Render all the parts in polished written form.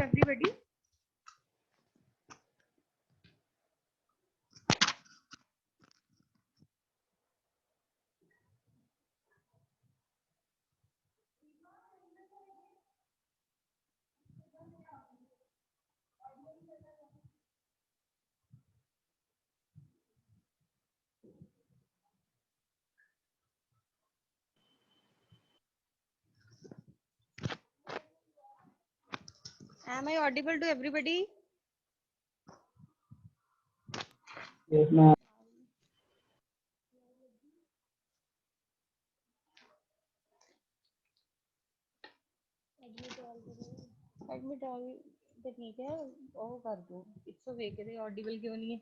everybody. Am I audible to everybody? Yes, ma'am. Admit all तो ठीक है वो कर दो इसको वे के ऑडिबल क्यों नहीं है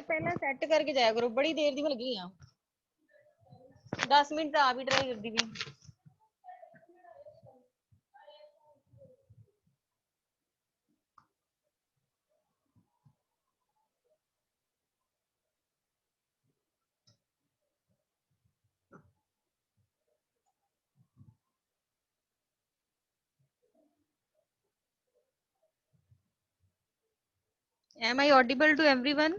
पहला सेट करके जाया करो बड़ी देर दी मैं लगी हां 10 मिनट आ भी ट्राई कर दी भी Am I audible to everyone?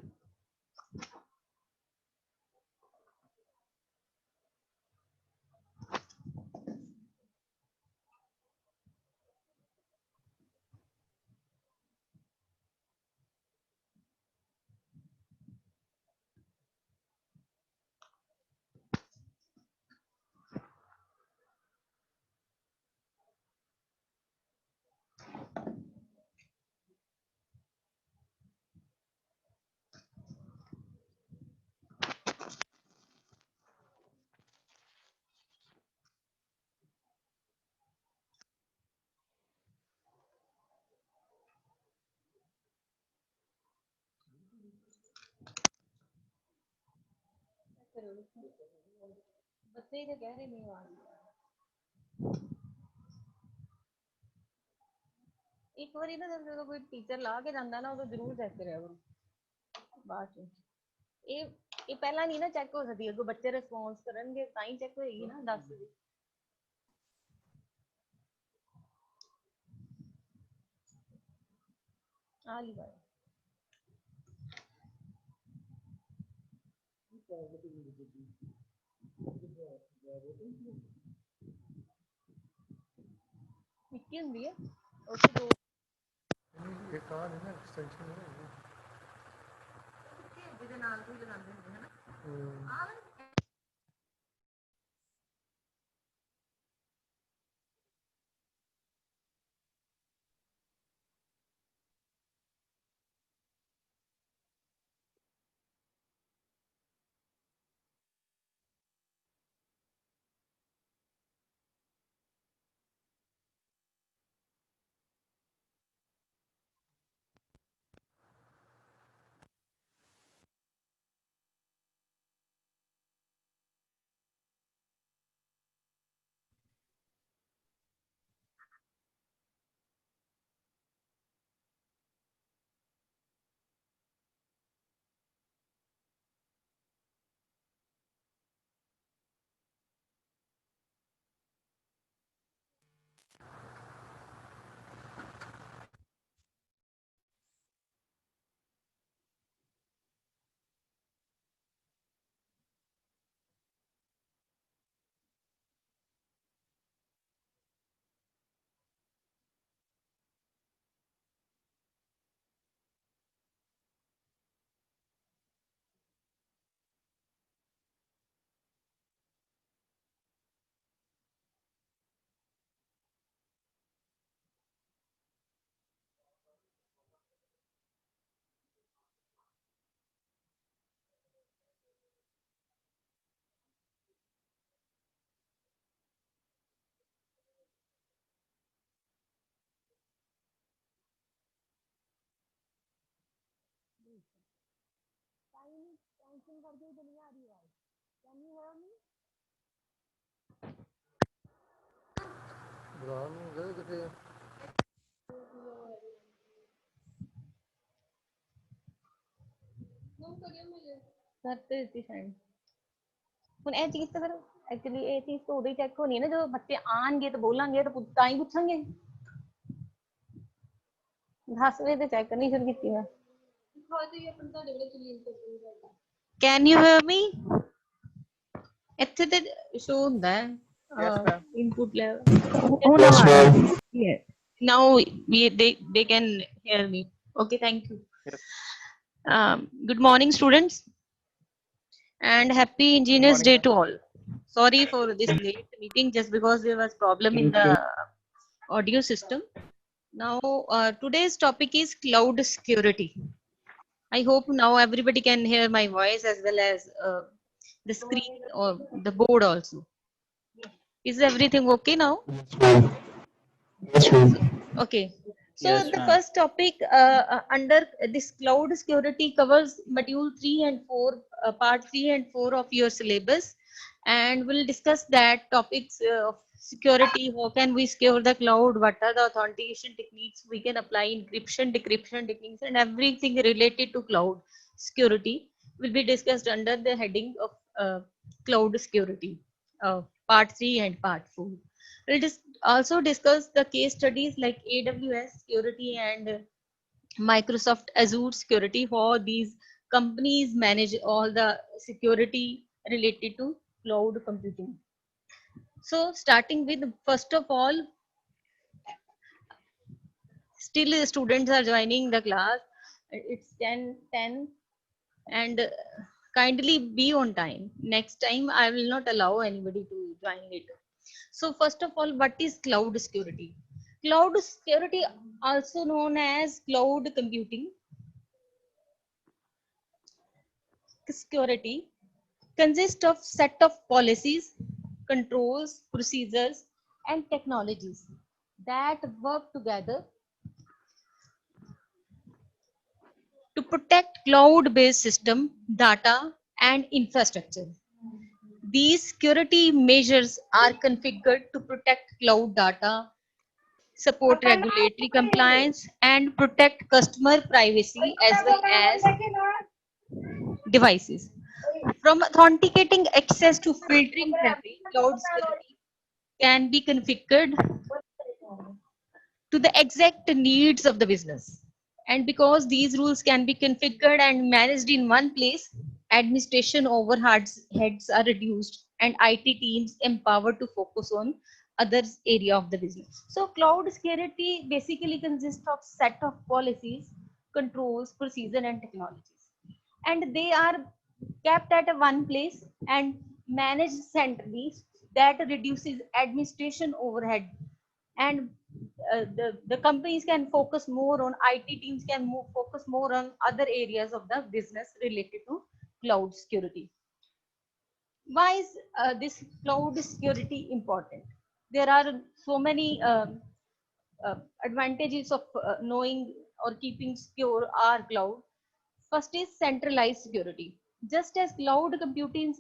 बच्चे ही तो कह रहे नहीं आ रही एक बार ना जब कोई टीचर ला के जाता ना तो जरूर चेक करिया करो बाद च ये पहला नहीं ना चेक हो सकती अगो बच्चे रिस्पॉन्स करनगे ताई चेक होएगी ना 10 दी आ ली बात निक्की हुंदी है और तो दो ये कहाँ है ना एक्सटेंशन है ਜਿਹਦੇ ਨਾਲ ਕੋਈ ਲਗਾਉਂਦੇ ਹੁੰਦੇ ਹਨ ਆ बुलान गए कितने करते ਦਿੱਤੀ ਸੈਂਡ ਹੁਣ ਇਹ ਚੀਜ਼ ਤਾਂ ਫਿਰ ਐਕਚੁਅਲੀ ਇਹ ਚੀਜ਼ ਤਾਂ ਉਦੋਂ ਹੀ ਚੈੱਕ ਹੋਣੀ ਹੈ ਨਾ ਜਦੋਂ ਬੱਚੇ ਆਣਗੇ ਤੇ ਬੋਲਾਂਗੇ ਤਾਂ ਹੀ ਪੁੱਛਾਂਗੇ 10 ਵਜੇ ਤੇ ਚੈੱਕ ਕਰਨੀ ਸ਼ੁਰੂ ਕੀਤੀ ਮੈਂ ਕੈਨ ਯੂ ਹੀਅਰ ਮੀ ਇੱਥੇ ਤੇ ਸ਼ੋ ਹੁੰਦਾ ਹੈ ਇਨਪੁਟ ਲੈਵਲ ਹੁਣ Yes, ਆ ma'am. yes now they can hear me okay thank you good morning students and happy engineers day to all sorry for this late meeting just because there was problem in the audio system now today's topic is cloud security I hope now everybody can hear my voice as well as the screen or the board also is everything okay now Yes, ma'am. Yes, ma'am. okay so Yes, the ma'am. first topic under this cloud security covers module 3 and 4 part 3 and 4 of your syllabus and we'll discuss that topics of security how can we secure the cloud what are the authentication techniques we can apply encryption decryption techniques and everything related to cloud security will be discussed under the heading of cloud security part 3 and part 4 we'll also discuss the case studies like AWS security and Microsoft Azure security, how these companies manage all the security related to cloud computing. So starting with first of all, still the students are joining the class. It's 10:10 and kindly be on time. Next time I will not allow anybody to join later. So first of all, what is cloud security? Cloud security, also known as cloud computing security, consists of set of policies, controls, procedures, and technologies that work together to protect cloud-based system, data, and infrastructure. These security measures are configured to protect cloud data, support regulatory compliance, and protect customer privacy as well as devices. From authenticating access to filtering traffic, cloud security can be configured to the exact needs of the business. And because these rules can be configured and managed in one place, administration overheads are reduced and IT teams empowered to focus on other area of the business. So cloud security basically consists of set of policies, controls, procedure and technologies. And they are kept at a one place and managed centrally that reduces administration overhead and the companies can focus more on IT teams can focus more on other areas of the business related to cloud security. Why is this cloud security important? There are so many advantages of knowing or keeping secure our cloud. First is centralized security. Just as cloud computing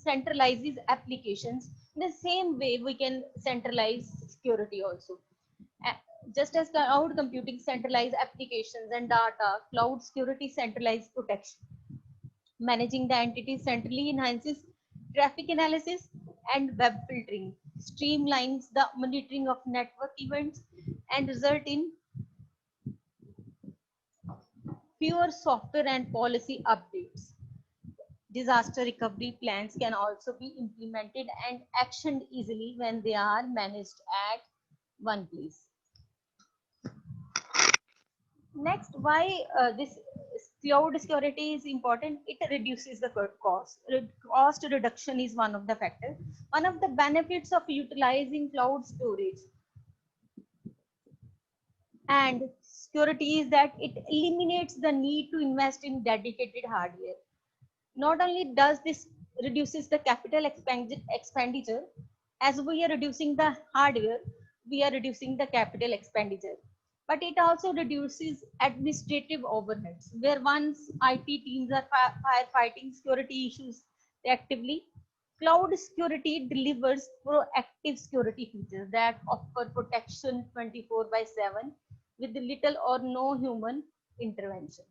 centralizes applications, in the same way we can centralize security also. Just as cloud computing centralize applications and data, cloud security centralized protection. Managing the entities centrally enhances traffic analysis and web filtering, streamlines the monitoring of network events, and result in fewer software and policy updates. Disaster recovery plans can also be implemented and actioned easily when they are managed at one place. Next, why this cloud security is important? It reduces the cost. Cost reduction is one of the factors. One of the benefits of utilizing cloud storage and security is that it eliminates the need to invest in dedicated hardware. Not only does this reduces the capital expenditure, as we are reducing the hardware, we are reducing the capital expenditure. but it also reduces administrative overheads, where once IT teams are firefighting security issues actively. Cloud security delivers proactive security features that offer protection 24 by 7 with little or no human intervention.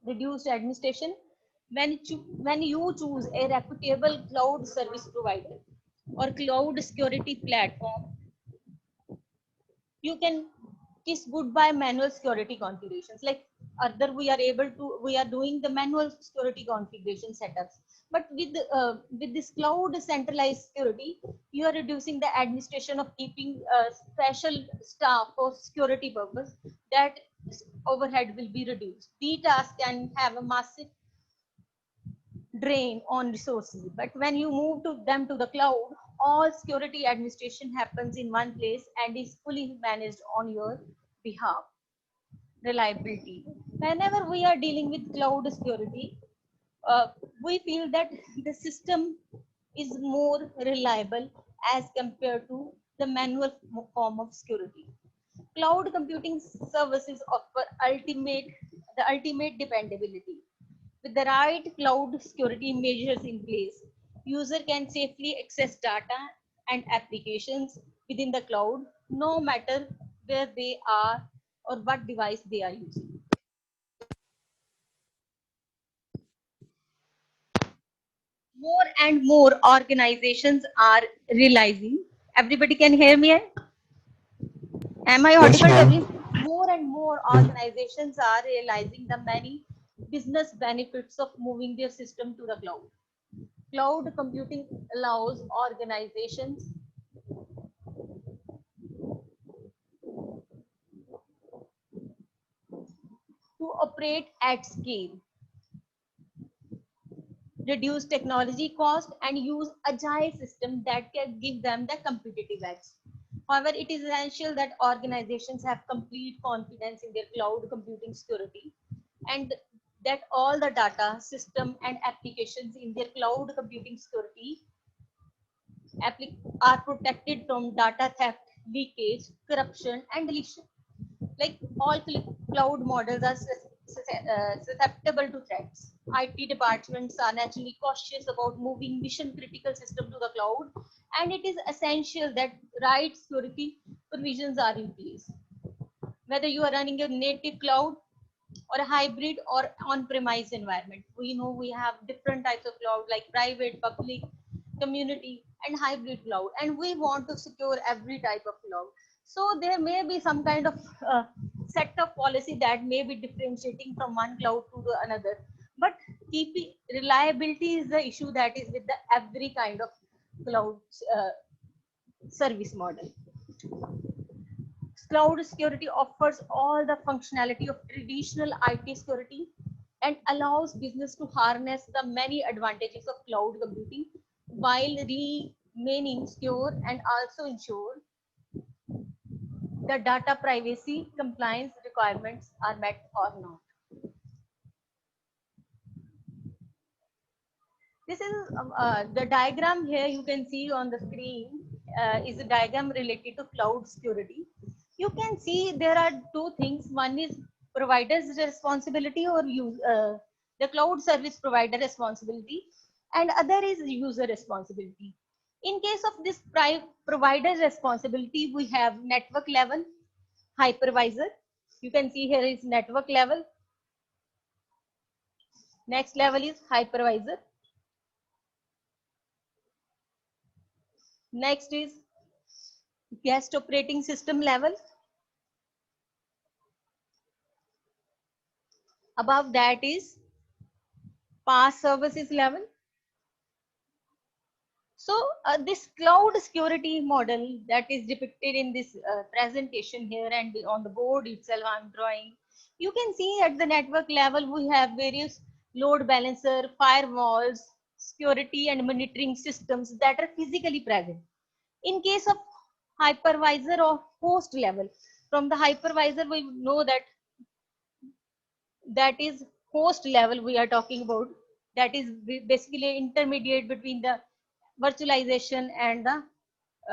Reduced administration. When you choose a reputable cloud service provider or cloud security platform, you can kiss goodbye manual security configurations. Like other we are doing the manual security configuration setups, but with this cloud centralized security, you are reducing the administration of keeping special staff for security purpose. That overhead will be reduced. The task can have a massive drain on resources. But when you move them to the cloud, all security administration happens in one place and is fully managed on your behalf. Reliability. Whenever we are dealing with cloud security, we feel that the system is more reliable as compared to the manual form of security. Cloud computing services offer the ultimate dependability. With the right cloud security measures in place, user can safely access data and applications within the cloud, no matter where they are or what device they are using. More and more organizations are realizing. Everybody can hear me? Am I Yes, audible to ma'am. everyone? More and more Yes. organizations are realizing the many business benefits of moving their system to the cloud. Cloud computing allows organizations to operate at scale, reduce technology cost, and use agile system that can give them the competitive edge. However, it is essential that organizations have complete confidence in their cloud computing security, and that all the data, system, and applications in their cloud computing security are protected from data theft, leakage, corruption, and deletion. Like all cloud models are susceptible to threats. IT departments are naturally cautious about moving mission critical system to the cloud, and it is essential that right security provisions are in place. Whether you are running a native cloud or a hybrid or on-premise environment, we know we have different types of cloud like private, public, community, and hybrid cloud, and we want to secure every type of cloud. So there may be some kind of set of policy that may be differentiating from one cloud to the another, but keeping reliability is the issue that is with the every kind of cloud uh, service model. Cloud security offers all the functionality of traditional IT security and allows business to harness the many advantages of cloud computing while remaining secure and also ensure the data privacy compliance requirements are met or not. This is the diagram here you can see on the screen is a diagram related to cloud security. You can see there are two things. One is provider's responsibility or the cloud service provider responsibility, and other is user responsibility. In case of this provider responsibility, we have network level hypervisor. You can see here is network level. Next level is hypervisor. Next is guest operating system level. Above that is PaaS services level. So this cloud security model that is depicted in this presentation here and on the board itself I'm drawing, you can see at the network level we have various load balancer, firewalls, security and monitoring systems that are physically present. In case of hypervisor or host level, from the hypervisor we know that is host level we are talking about, that is basically intermediate between the virtualization and the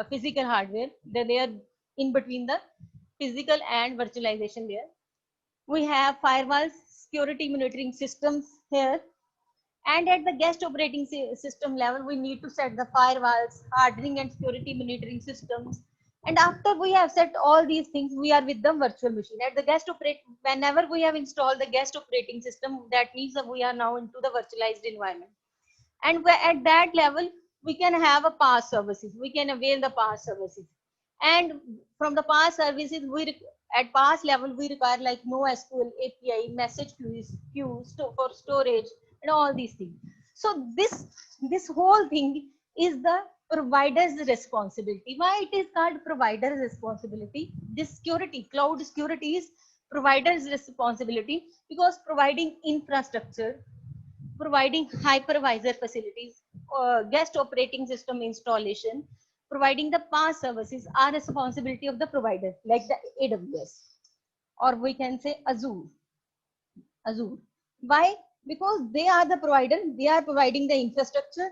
physical hardware, the layer in between the physical and virtualization layer. We have firewalls, security monitoring systems here. And at the guest operating system level, we need to set the firewalls, hardening and security monitoring systems. And after we have set all these things, we are with the virtual machine. At the guest operate, whenever we have installed the guest operating system, that means that we are now into the virtualized environment. And at that level, we can have a PaaS services. We can avail the PaaS services. And from the PaaS services, at PaaS level, we require like NoSQL, API, message queues for storage, and all these things. So this whole thing is the provider's responsibility. Why it is called provider's responsibility? This security, cloud security is provider's responsibility, because providing infrastructure, providing hypervisor facilities, guest operating system installation, providing the PaaS services are responsibility of the provider, like the AWS, or we can say Azure. Azure. Why? Because they are the provider, they are providing the infrastructure,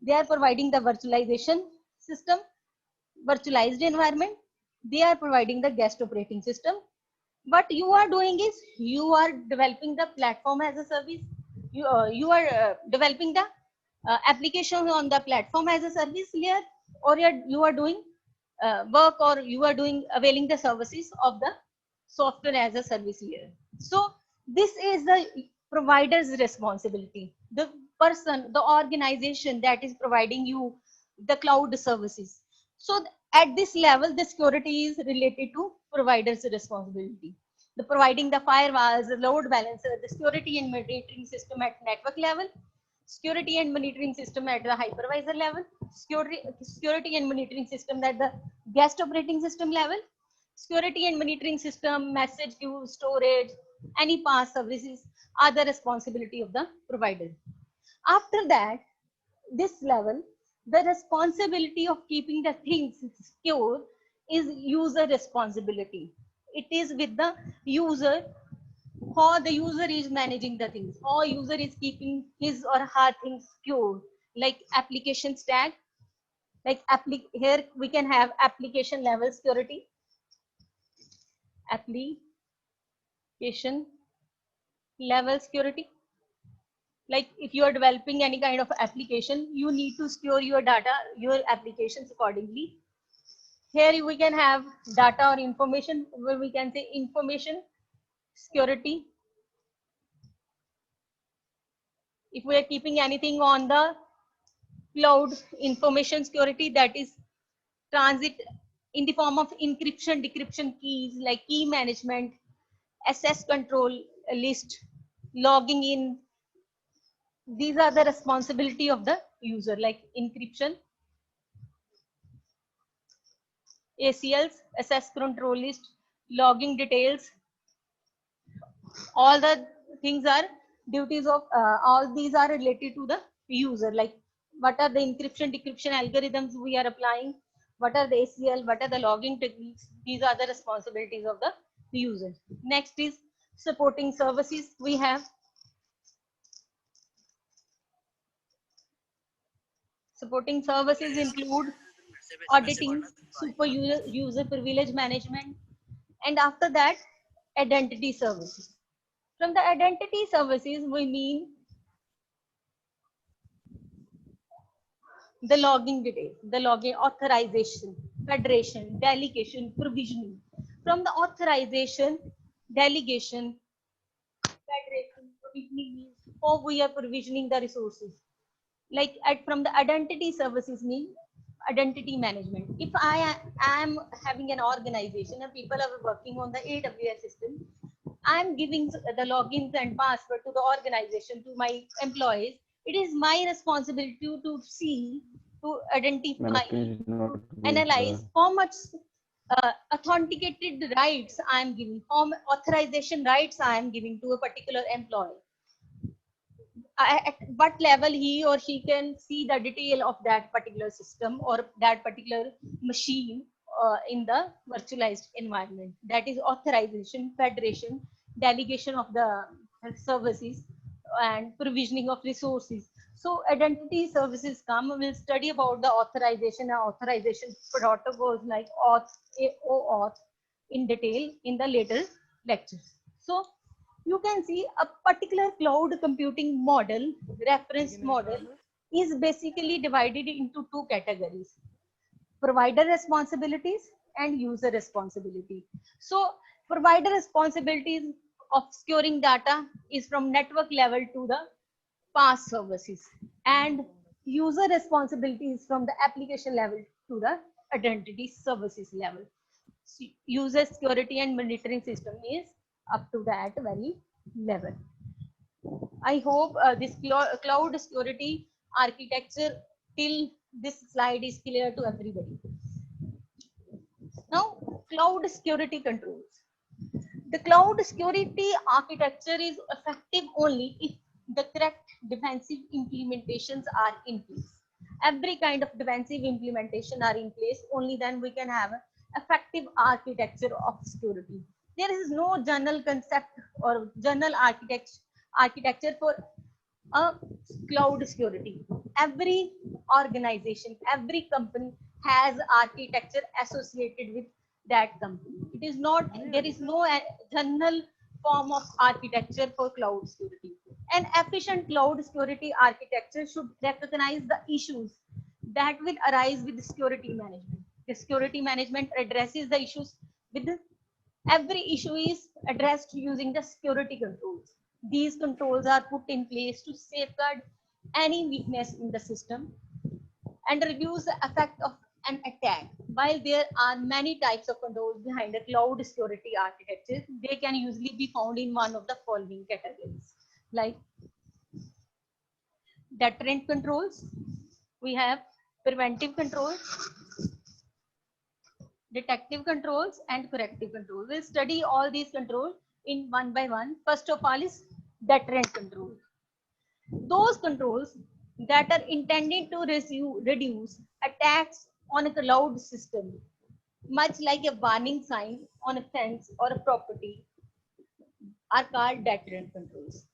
they are providing the virtualization system, virtualized environment, they are providing the guest operating system. What you are doing is you are developing the platform as a service. You are developing the application on the platform as a service layer, or you are doing work, or you are doing availing the services of the software as a service layer. So this is the provider's responsibility, the person, the organization that is providing you the cloud services. So at this level, the security is related to provider's responsibility. The providing the firewalls, the load balancer, the security and monitoring system at network level, security and monitoring system at the hypervisor level, security and monitoring system at the guest operating system level, security and monitoring system, message queue, storage, any PaaS services are the responsibility of the provider. After that, this level, the responsibility of keeping the things secure is user responsibility. It is with the user, how the user is managing the things, how user is keeping his or her things secure, like application stack, like here we can have application level security, application level security. Like if you are developing any kind of application, you need to secure your data, your applications accordingly. Here we can have data or information, where we can say information security. If we are keeping anything on the cloud, information security, that is transit in the form of encryption, decryption keys, like key management, access control list, logging in. These are the responsibility of the user, like encryption, ACLs, access control list, logging details. All the things are duties of all these are related to the user, like what are the encryption decryption algorithms we are applying, what are the ACL, what are the logging techniques. These are the responsibilities of the user. Next is supporting services. We have supporting services include auditing, super user privilege management, and after that, identity services. From the identity services, we mean the logging details, the login authorization, federation, delegation, provisioning. From the authorization, delegation, federation, provisioning means how we are provisioning the resources. Like from the identity services mean identity management. If I am having an organization and people are working on the AWS system, I'm giving the logins and password to the organization, to my employees. It is my responsibility to see, to identify, to analyze how much authenticated rights I am giving, how authorization rights I am giving to a particular employee. At what level he or she can see the detail of that particular system or that particular machine in the virtualized environment. That is authorization, federation, delegation of the services, and provisioning of resources. So identity services come, we'll study about the authorization and authorization protocols like auth, OAuth in detail in the later lectures. So you can see a particular cloud computing model, reference model, is basically divided into two categories: provider responsibilities and user responsibility. So provider responsibilities of securing data is from network level to the PaaS services, and user responsibilities from the application level to the identity services level. User security and monitoring system is up to that very level. I hope this cloud security architecture till this slide is clear to everybody. Now, cloud security controls. The cloud security architecture is effective only if the correct defensive implementations are in place. Every kind of defensive implementation are in place, only then we can have an effective architecture of security. There is no general concept or general architecture for a cloud security. Every organization, every company has architecture associated with that company. It is not, there is no general form of architecture for cloud security. An efficient cloud security architecture should recognize the issues that will arise with security management. The security management addresses the issues with every issue is addressed using the security controls. These controls are put in place to safeguard any weakness in the system and reduce the effect of an attack. While there are many types of controls behind a cloud security architecture, they can usually be found in one of the following categories, like deterrent controls. We have preventive controls, detective controls, and corrective controls. We'll study all these controls in one by one. First of all is deterrent control. Those controls that are intended to reduce attacks on a cloud system, much like a warning sign on a fence or a property, are called deterrent controls.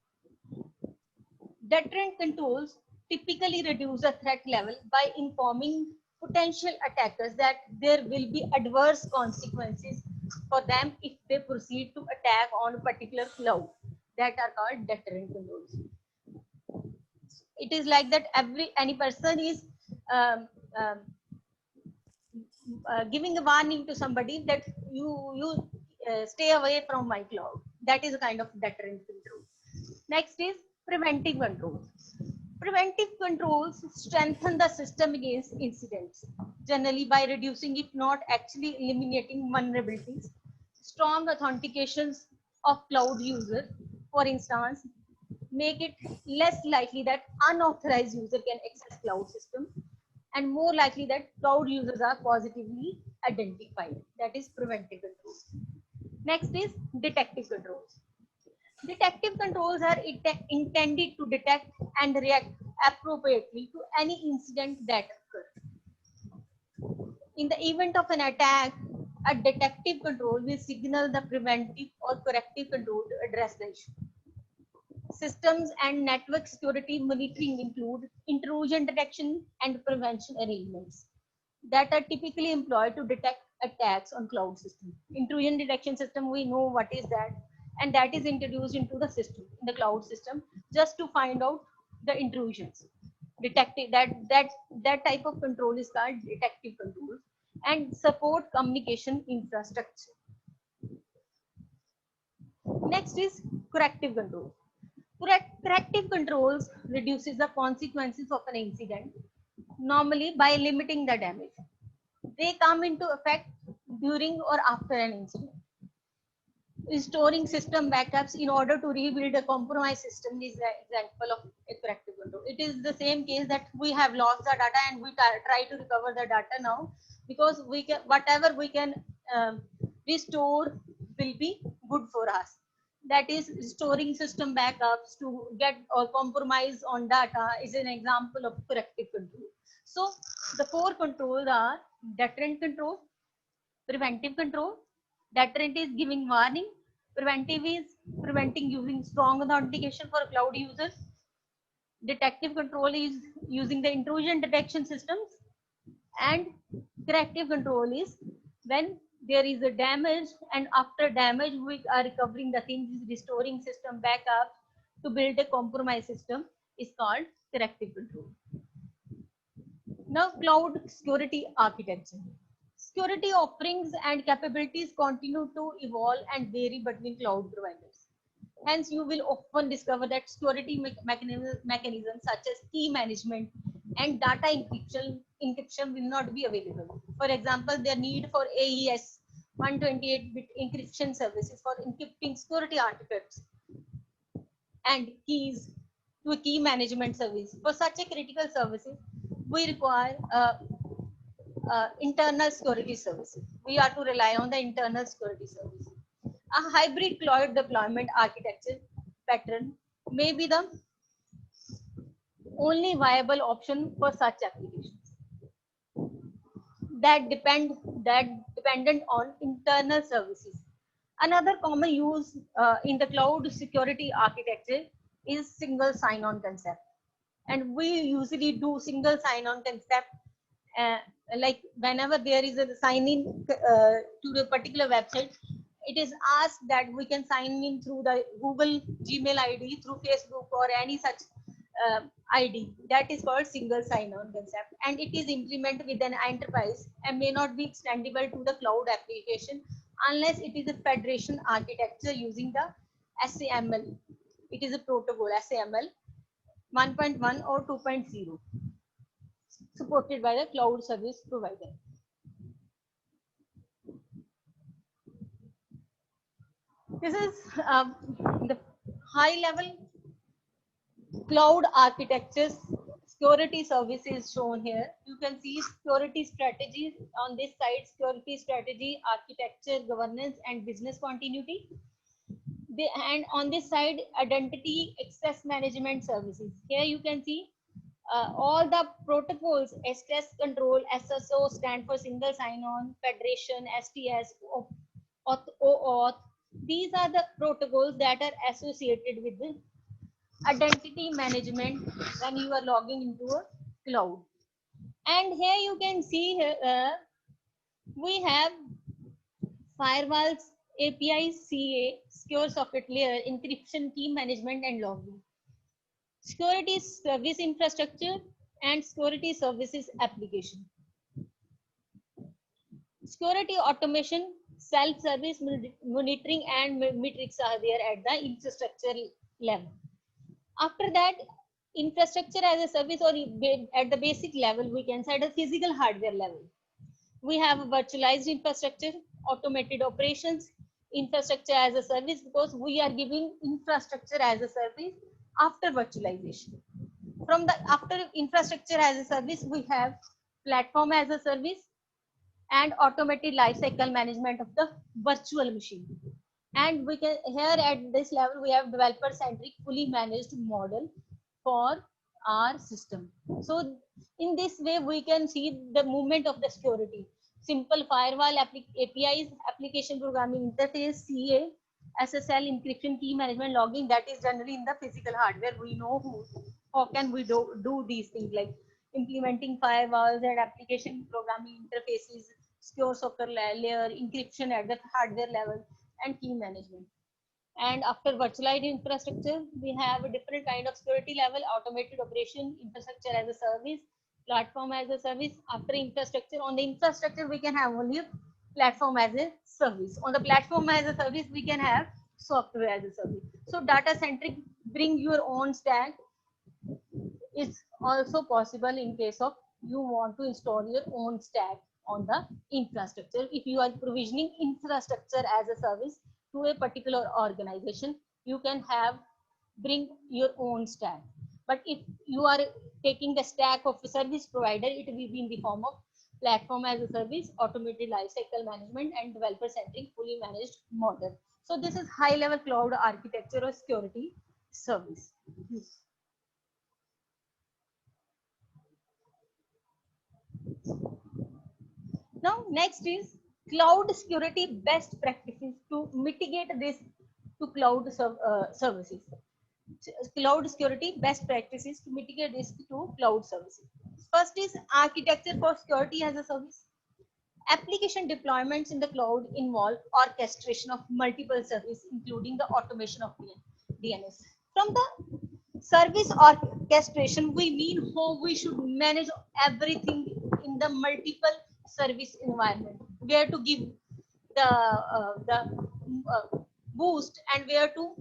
Deterrent controls typically reduce the threat level by informing potential attackers that there will be adverse consequences for them if they proceed to attack on a particular cloud. That are called deterrent controls. It is like that any person is um, um, giving a warning to somebody that you stay away from my cloud. That is a kind of deterrent control. Next is preventive controls. Preventive controls strengthen the system against incidents, generally by reducing, if not actually eliminating, vulnerabilities. Strong authentications of cloud users, for instance, make it less likely that unauthorized user can access cloud system and more likely that cloud users are positively identified. That is preventive controls. Next is detective controls. Detective controls are intended to detect and react appropriately to any incident that occurs. In the event of an attack, a detective control will signal the preventive or corrective control to address the issue. Systems and network security monitoring include intrusion detection and prevention arrangements that are typically employed to detect attacks on cloud systems. Intrusion detection system, we know what is that, and that is introduced into the system, in the cloud system, just to find out the intrusions. Detective, that type of control is called detective control, and support communication infrastructure. Next is corrective control. Corrective controls reduces the consequences of an incident, normally by limiting the damage. They come into effect during or after an incident. Restoring system backups in order to rebuild a compromised system is an example of a corrective control. It is the same case that we have lost the data and we try to recover the data now, because we can, whatever we can restore will be good for us. That is, storing system backups to get or compromise on data is an example of corrective control. So the four controls are deterrent control, preventive control. Deterrent is giving warning. Preventive is preventing using strong authentication for cloud users. Detective control is using the intrusion detection systems, and corrective control is when there is a damage, and after damage we are recovering the things, restoring system back up to build a compromised system is called corrective control. Now, cloud security architecture. Security offerings and capabilities continue to evolve and vary between cloud providers. Hence, you will often discover that security mechanisms such as key management and data encryption will not be available. For example, the need for AES 128-bit encryption services for encrypting security artifacts and keys to a key management service. For such a critical services, we require internal security services. We are to rely on the internal security services. A hybrid cloud deployment architecture pattern may be the only viable option for such applications that dependent on internal services. Another common use in the cloud security architecture is single sign-on concept, and we usually do single sign-on concept. uh, like whenever there is a sign in to the particular website, it is asked that we can sign in through the Google Gmail ID, through Facebook, or any such ID. That is called single sign-on concept, and it is implemented with an enterprise and may not be extendable to the cloud application unless it is a federation architecture using the SAML. It is a protocol SAML 1.1 or 2.0 supported by the cloud service provider. This is the high level cloud architectures security services shown here. You can see security strategies on this side, security strategy, architecture, governance, and business continuity. And on this side, identity access management services. Here you can see all the protocols: STS control, SSO stand for single sign-on, federation, STS, OAuth. These are the protocols that are associated with the identity management when you are logging into a cloud. And here you can see we have firewalls, APIs, CA, secure socket layer, encryption, key management, and logging. Security service infrastructure and security services application. Security automation, self-service monitoring, and metrics are there at the infrastructure level. After that, infrastructure as a service, or at the basic level, we can say at a physical hardware level. We have a virtualized infrastructure, automated operations, infrastructure as a service, because we are giving infrastructure as a service after virtualization. From the after infrastructure as a service, we have platform as a service and automated lifecycle management of the virtual machine. And we can here at this level we have developer centric fully managed model for our system. So in this way we can see the movement of the security: simple firewall APIs, application programming interface, CA, SSL, encryption, key management, logging. That is generally in the physical hardware. We know how can we do these things, like implementing firewalls and application programming interfaces, secure software layer, encryption at the hardware level, and key management. And after virtualized infrastructure, we have a different kind of security level: automated operation, infrastructure as a service, platform as a service. After infrastructure, on the infrastructure, we can have only platform as a service. On the platform as a service, we can have software as a service. So data centric, bring your own stack is also possible in case of you want to install your own stack on the infrastructure. If you are provisioning infrastructure as a service to a particular organization, you can bring your own stack. But if you are taking the stack of a service provider, it will be in the form of platform as a service, automated lifecycle management, and developer centric fully managed model. So this is high level cloud architecture or security service. Now, next is cloud security best practices to mitigate risk to cloud services. cloud security best practices to mitigate risk to cloud services. First is architecture for security as a service. Application deployments in the cloud involve orchestration of multiple services, including the automation of DNS. From the service orchestration, we mean how we should manage everything in the multiple service environment, where to give the boost and where to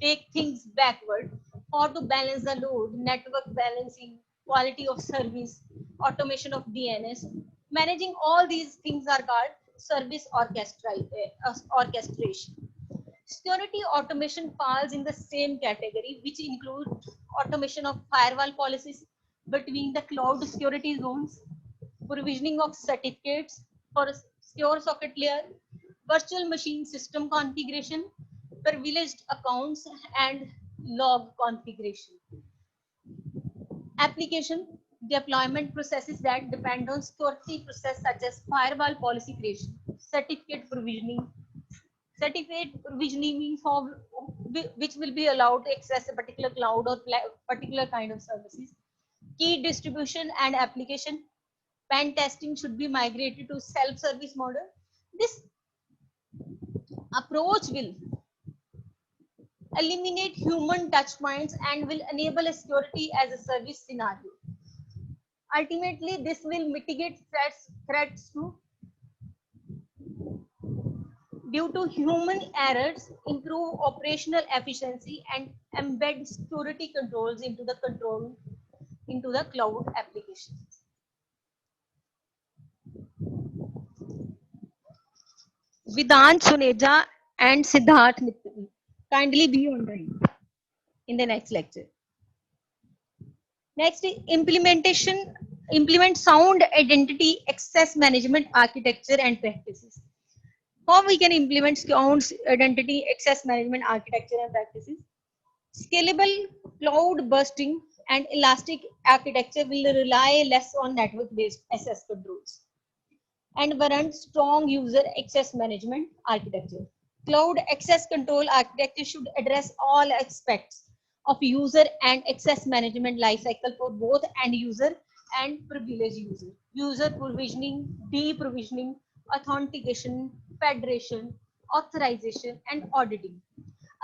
take things backward, or to balance the load, network balancing, quality of service, automation of DNS. Managing all these things are called service orchestration. Security automation falls in the same category, which includes automation of firewall policies between the cloud security zones, provisioning of certificates for secure socket layer, virtual machine system configuration, privileged accounts, and log configuration. Application deployment processes that depend on security process such as firewall policy creation, certificate provisioning. Certificate provisioning means how, which will be allowed to access a particular cloud or particular kind of services. Key distribution and application. Pen testing should be migrated to self-service model. This approach will eliminate human touch points and will enable a security as a service scenario. Ultimately, this will mitigate threats to due to human errors, improve operational efficiency, and embed security controls into the cloud applications. Vedant Suneja and Siddharth Mittal, kindly be on time in the next lecture. Next, implement sound identity access management architecture and practices. How we can implement sound identity access management architecture and practices? Scalable cloud bursting and elastic architecture will rely less on network-based access controls and warrant strong user access management architecture. Cloud access control architecture should address all aspects of user and access management lifecycle for both end user and privileged user. User provisioning, deprovisioning, authentication, federation, authorization, and auditing.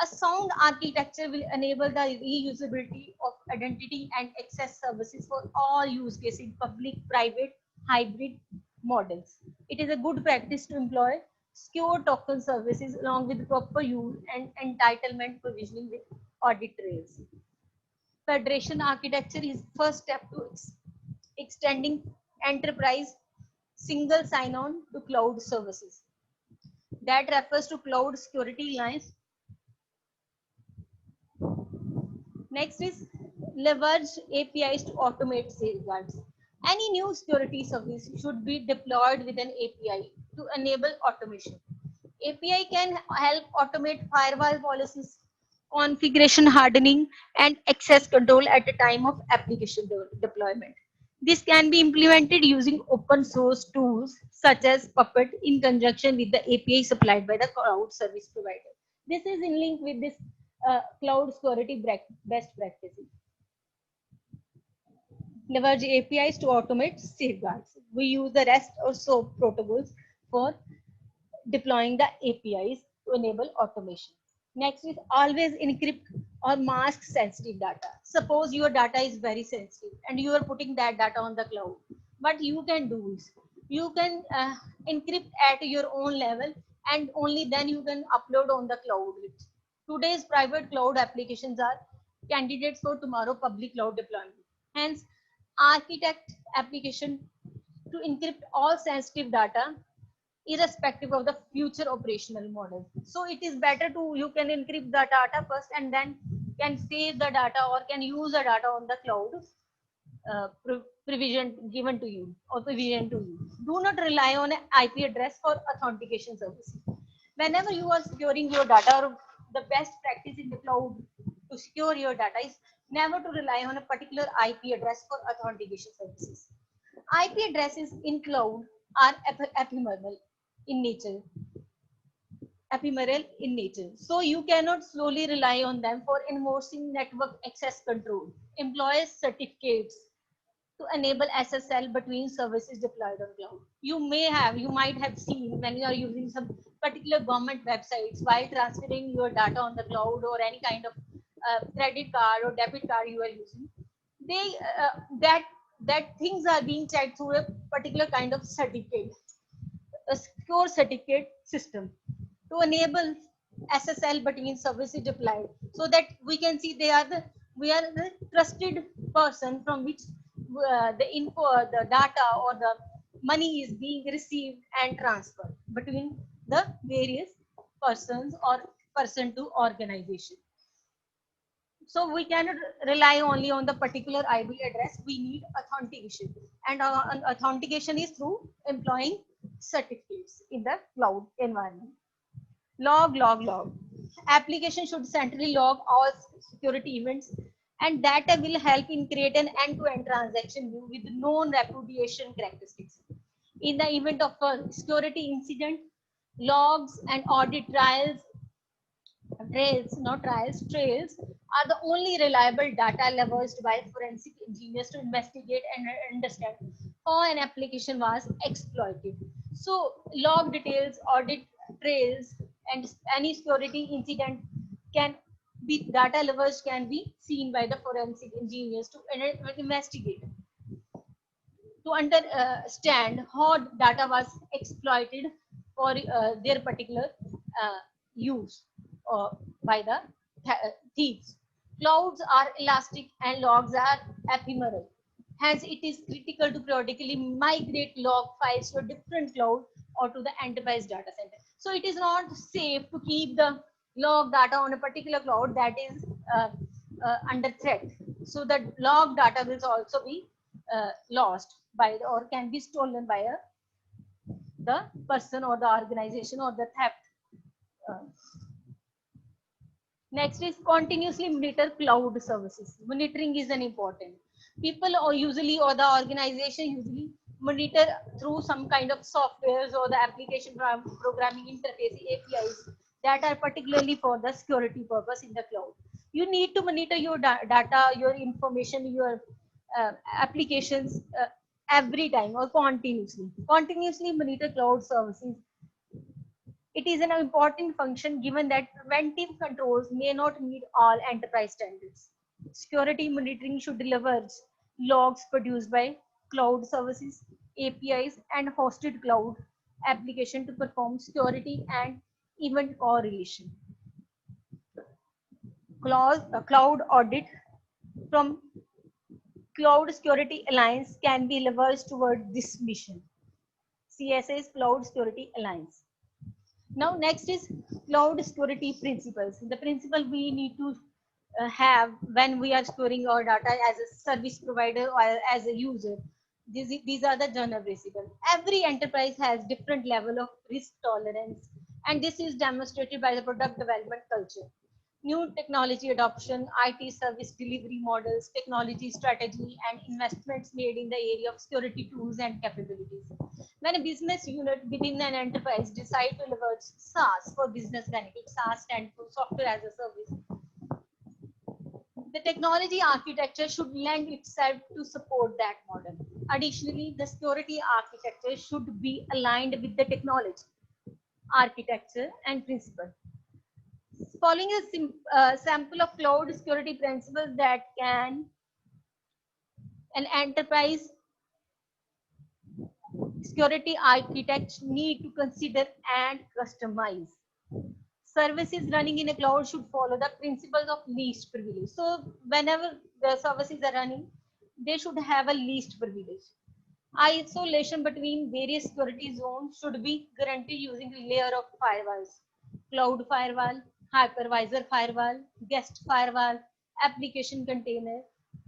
A sound architecture will enable the reusability of identity and access services for all use cases, public, private, hybrid models. It is a good practice to employ secure token services along with proper use and entitlement provisioning with audit trails. Federation architecture is first step to extending enterprise single sign-on to cloud services. That refers to Cloud Security Alliance. Next is leverage APIs to automate safeguards. Any new security service should be deployed with an API to enable automation. API can help automate firewall policies, configuration hardening, and access control at a time of application deployment. This can be implemented using open source tools such as Puppet in conjunction with the API supplied by the cloud service provider. This is in link with this cloud security best practices. Leverage APIs to automate safeguards. We use the REST or SOAP protocols for deploying the APIs to enable automation. Next is always encrypt or mask sensitive data. Suppose your data is very sensitive and you are putting that data on the cloud. What you can do is you can encrypt at your own level and only then you can upload on the cloud. Today's private cloud applications are candidates for tomorrow public cloud deployment. Hence, architect application to encrypt all sensitive data irrespective of the future operational model. So it is better to, you can encrypt the data first and then can save the data or can use the data on the cloud provision given to you or provision to you. Do not rely on an IP address for authentication services. Whenever you are securing your data, or the best practice in the cloud to secure your data is never to rely on a particular IP address for authentication services. IP addresses in cloud are ephemeral in nature. ephemeral in nature. So you cannot solely rely on them for enforcing network access control. Employees certificates to enable SSL between services deployed on cloud. You might have seen when you are using some particular government websites while transferring your data on the cloud or any kind of credit card or debit card you are using, they that things are being checked through a particular kind of certificate, a secure certificate system to enable SSL between services deployed, so that we can see we are the trusted person from which the info, the data, or the money is being received and transferred between the various persons or person to organization. So we cannot rely only on the particular IP address. We need authentication, and authentication is through employing certificates in the cloud environment. Log. Application should centrally log all security events, and data will help in create an end-to-end transaction view with known repudiation characteristics. In the event of a security incident, logs and audit trails are the only reliable data leveraged by forensic engineers to investigate and understand how an application was exploited. So log details, audit trails, and any security incident can be data leveraged, can be seen by the forensic engineers to investigate, to understand how data was exploited for their particular use by the thieves. Clouds are elastic and logs are ephemeral. Hence, it is critical to periodically migrate log files to a different cloud or to the enterprise data center. So it is not safe to keep the log data on a particular cloud that is under threat. So that log data will also be lost by or can be stolen by the person or the organization or the theft. Uh, Next is continuously monitor cloud services. Monitoring is an important. People or usually or the organization usually monitor through some kind of softwares or the application programming interface APIs that are particularly for the security purpose in the cloud. You need to monitor your data, your information, your applications every time or continuously. Continuously monitor cloud services. It is an important function given that preventive controls may not meet all enterprise standards. Security monitoring should leverage logs produced by cloud services, APIs, and hosted cloud application to perform security and event correlation. Cloud audit from Cloud Security Alliance can be leveraged toward this mission. CSA's Cloud Security Alliance. Now, next is cloud security principles. The principle we need to have when we are storing our data as a service provider or as a user. These are the general principles. Every enterprise has different level of risk tolerance, and this is demonstrated by the product development culture. New technology adoption, IT service delivery models, technology strategy, and investments made in the area of security tools and capabilities. When a business unit within an enterprise decide to leverage SaaS for business benefits, SaaS stands for software as a service, the technology architecture should lend itself to support that model. Additionally, the security architecture should be aligned with the technology, architecture, and principle. Following a sample of cloud security principles that can an enterprise security architects need to consider and customize. Services running in a cloud should follow the principles of least privilege. So whenever the services are running, they should have a least privilege. Isolation between various security zones should be guaranteed using a layer of firewalls: cloud firewall, hypervisor firewall, guest firewall, application container.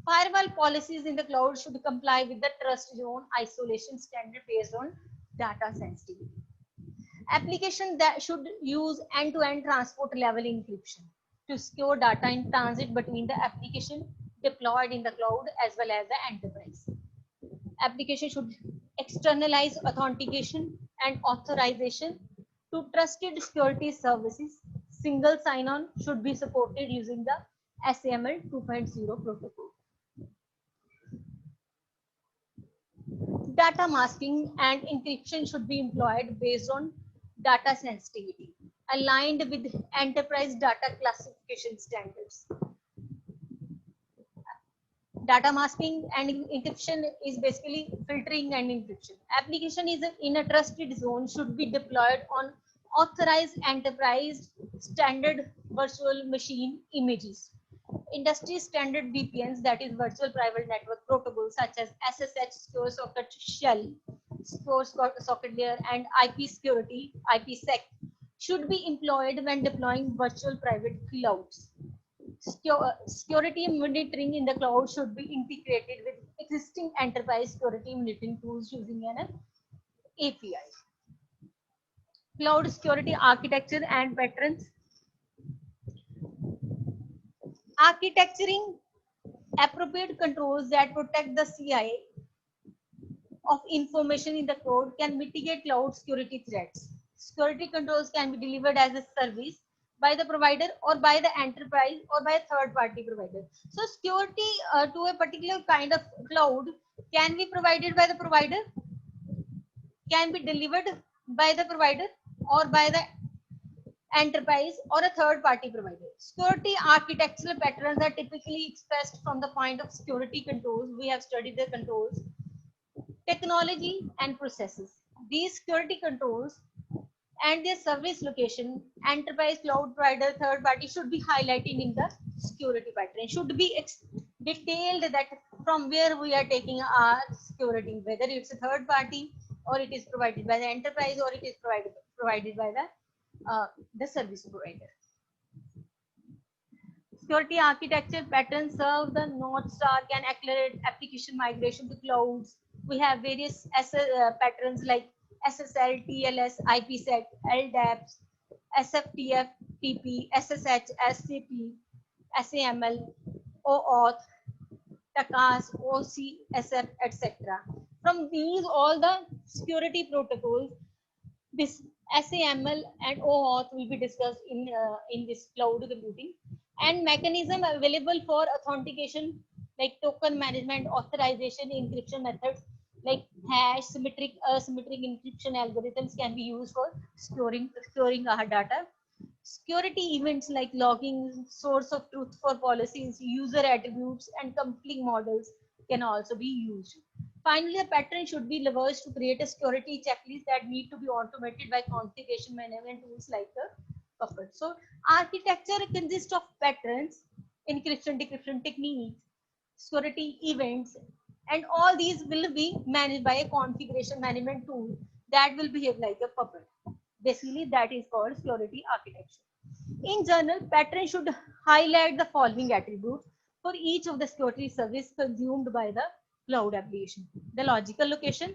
Firewall policies in the cloud should comply with the trust zone isolation standard based on data sensitivity. Application that should use end-to-end transport level encryption to secure data in transit between the application deployed in the cloud as well as the enterprise. Application should externalize authentication and authorization To trusted security services, single sign-on should be supported using the SAML 2.0 protocol. Data masking and encryption should be employed based on data sensitivity, aligned with enterprise data classification standards. Data masking and encryption is basically filtering and encryption. Application is in a trusted zone should be deployed on authorized enterprise standard virtual machine images. Industry standard VPNs, that is virtual private network protocols such as SSH, secure socket shell, secure socket layer, and IP security, IPsec, should be employed when deploying virtual private clouds. Security monitoring in the cloud should be integrated with existing enterprise security monitoring tools using an API. Cloud security architecture and patterns. Architecturing appropriate controls that protect the CIA of information in the cloud can mitigate cloud security threats. Security controls can be delivered as a service by the provider or by the enterprise or by a third party provider. So security to a particular kind of cloud can be provided by the provider, can be delivered by the provider or by the enterprise or a third party provider. Security architectural patterns are typically expressed from the point of security controls. We have studied the controls, technology and processes. These security controls and their service location, enterprise, cloud provider, third party should be highlighted in the security pattern. Should be detailed that from where we are taking our security, whether it's a third party or it is provided by the enterprise or it is provided by the service provider. Security architecture patterns serve the North Star, can accelerate application migration to clouds. We have various patterns like SSL, TLS, IPsec, LDAPs, SFTF, TP, SSH, SCP, SAML, OAuth, TACAS, OCSF, etc. From these, all the security protocols, this SAML and OAuth will be discussed in this cloud computing, and mechanism available for authentication like token management, authorization, encryption methods like hash, symmetric, asymmetric encryption algorithms can be used for storing our data. Security events like logging, source of truth for policies, user attributes, and conflict models can also be used. Finally, a pattern should be leveraged to create a security checklist that need to be automated by configuration management tools like the Puppet. So, architecture consists of patterns, encryption, decryption techniques, security events, and all these will be managed by a configuration management tool that will behave like a puppet. Basically, that is called security architecture. In general, pattern should highlight the following attributes for each of the security service consumed by the cloud application. The logical location,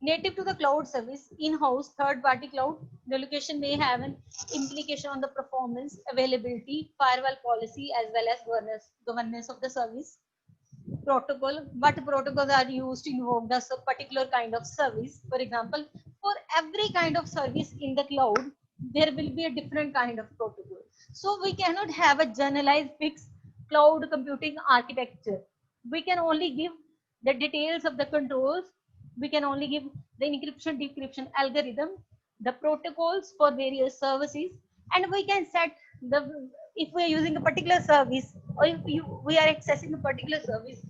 native to the cloud service, in-house, third-party cloud, the location may have an implication on the performance, availability, firewall policy, as well as governance of the service. Protocol, what protocols are used to invoke the particular kind of service. For example, for every kind of service in the cloud, there will be a different kind of protocol. So we cannot have a generalized fixed cloud computing architecture. We can only give the details of the controls. We can only give the encryption decryption algorithm, the protocols for various services, and we can set the, if we are using a particular service or if we are accessing a particular service,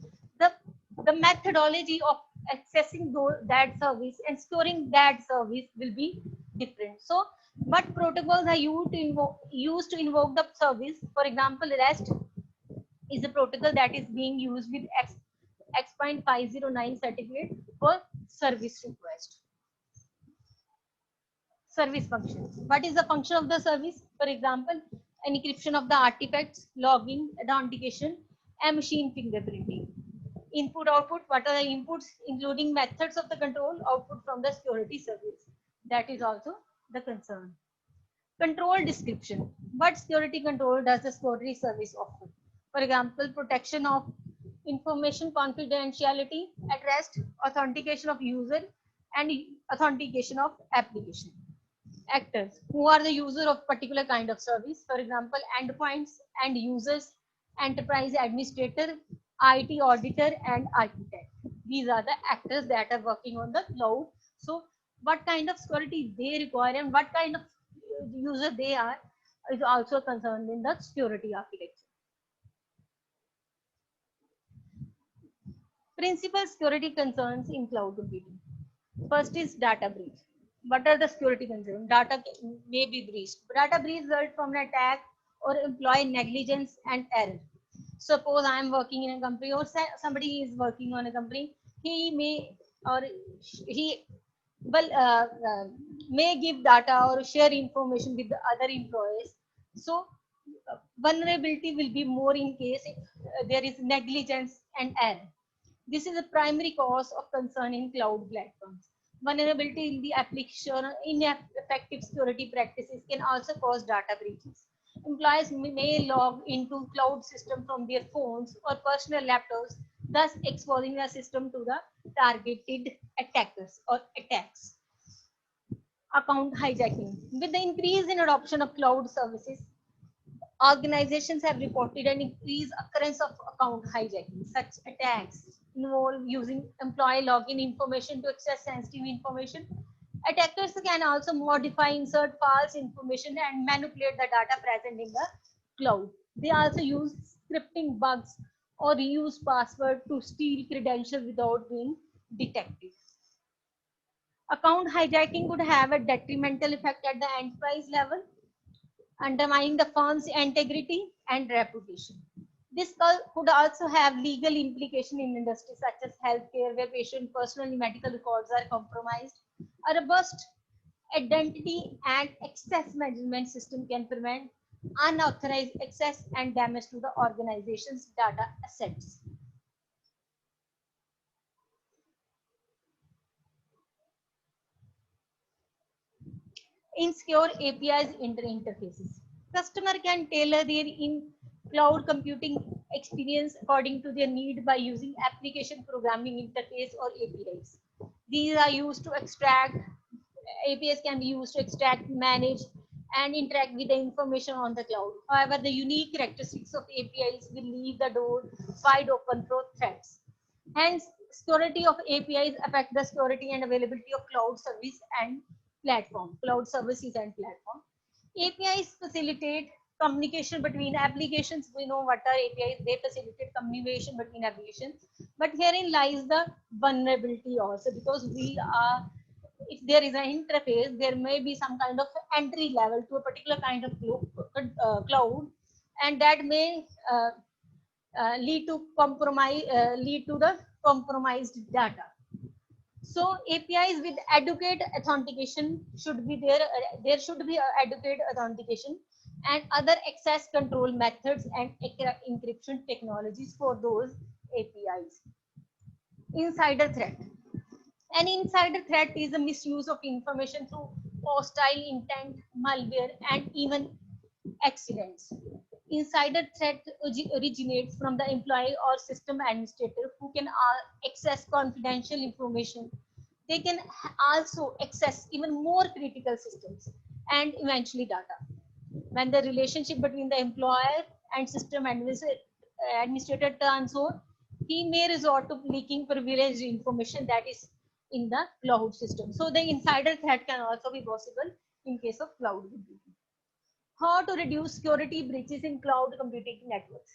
the methodology of accessing that service and storing that service will be different. So what protocols are used to invoke the service? For example, REST is a protocol that is being used with X.509 certificate for service request. Service functions. What is the function of the service? For example, encryption of the artifacts, logging, authentication, and machine fingerprinting. Input, output, what are the inputs, including methods of the control, output from the security service. That is also the concern. Control description. What security control does the security service offer? For example, protection of information confidentiality at rest, authentication of user, and authentication of application. actors who are the user of particular kind of service. For example, endpoints and users, enterprise administrator, IT auditor, and architect. These are the actors that are working on the cloud. So what kind of security they require and what kind of user they are is also concerned in the security architecture. Principal security concerns in cloud computing. First is data breach. What are the security concerns? Data may be breached. Data breach result from an attack or employee negligence and error. Suppose I am working in a company or somebody is working on a company. He may or he well may give data or share information with the other employees. So vulnerability will be more in case there is negligence and error. This is a primary cause of concern in cloud platforms. Vulnerability in the application, ineffective security practices can also cause data breaches. Employees may log into cloud system from their phones or personal laptops, thus exposing the system to the targeted attackers or attacks. Account hijacking. With the increase in adoption of cloud services, organizations have reported an increased occurrence of account hijacking. Such attacks involve using employee login information to access sensitive information. Attackers can also modify, insert false information, and manipulate the data present in the cloud. They also use scripting bugs or reuse password to steal credentials without being detected. Account hijacking could have a detrimental effect at the enterprise level, undermining the firm's integrity and reputation. This could also have legal implication in industries such as healthcare, where patient personal medical records are compromised. A robust identity and access management system can prevent unauthorized access and damage to the organization's data assets. Insecure APIs interfaces. Customer can tailor their in cloud computing experience according to their need by using application programming interface or APIs. These are used to extract, APIs can be used to extract, manage, and interact with the information on the cloud. However, the unique characteristics of APIs will leave the door wide open for threats. Hence, security of APIs affect the security and availability of cloud service and cloud services and platform. APIs facilitate communication between applications. We know what are APIs, they facilitate communication between applications. But herein lies the vulnerability also, because we are, if there is an interface, there may be some kind of entry level to a particular kind of cloud, and that may lead to lead to the compromised data. So APIs with adequate authentication should be there. There should be adequate authentication and other access control methods and encryption technologies for those APIs. Insider threat. An insider threat is a misuse of information through hostile intent, malware, and even accidents. Insider threat originates from the employee or system administrator who can access confidential information. They can also access even more critical systems and eventually data. When the relationship between the employer and system administrator turns on, he may resort to leaking privileged information that is in the cloud system. So the insider threat can also be possible in case of cloud computing. How to reduce security breaches in cloud computing networks?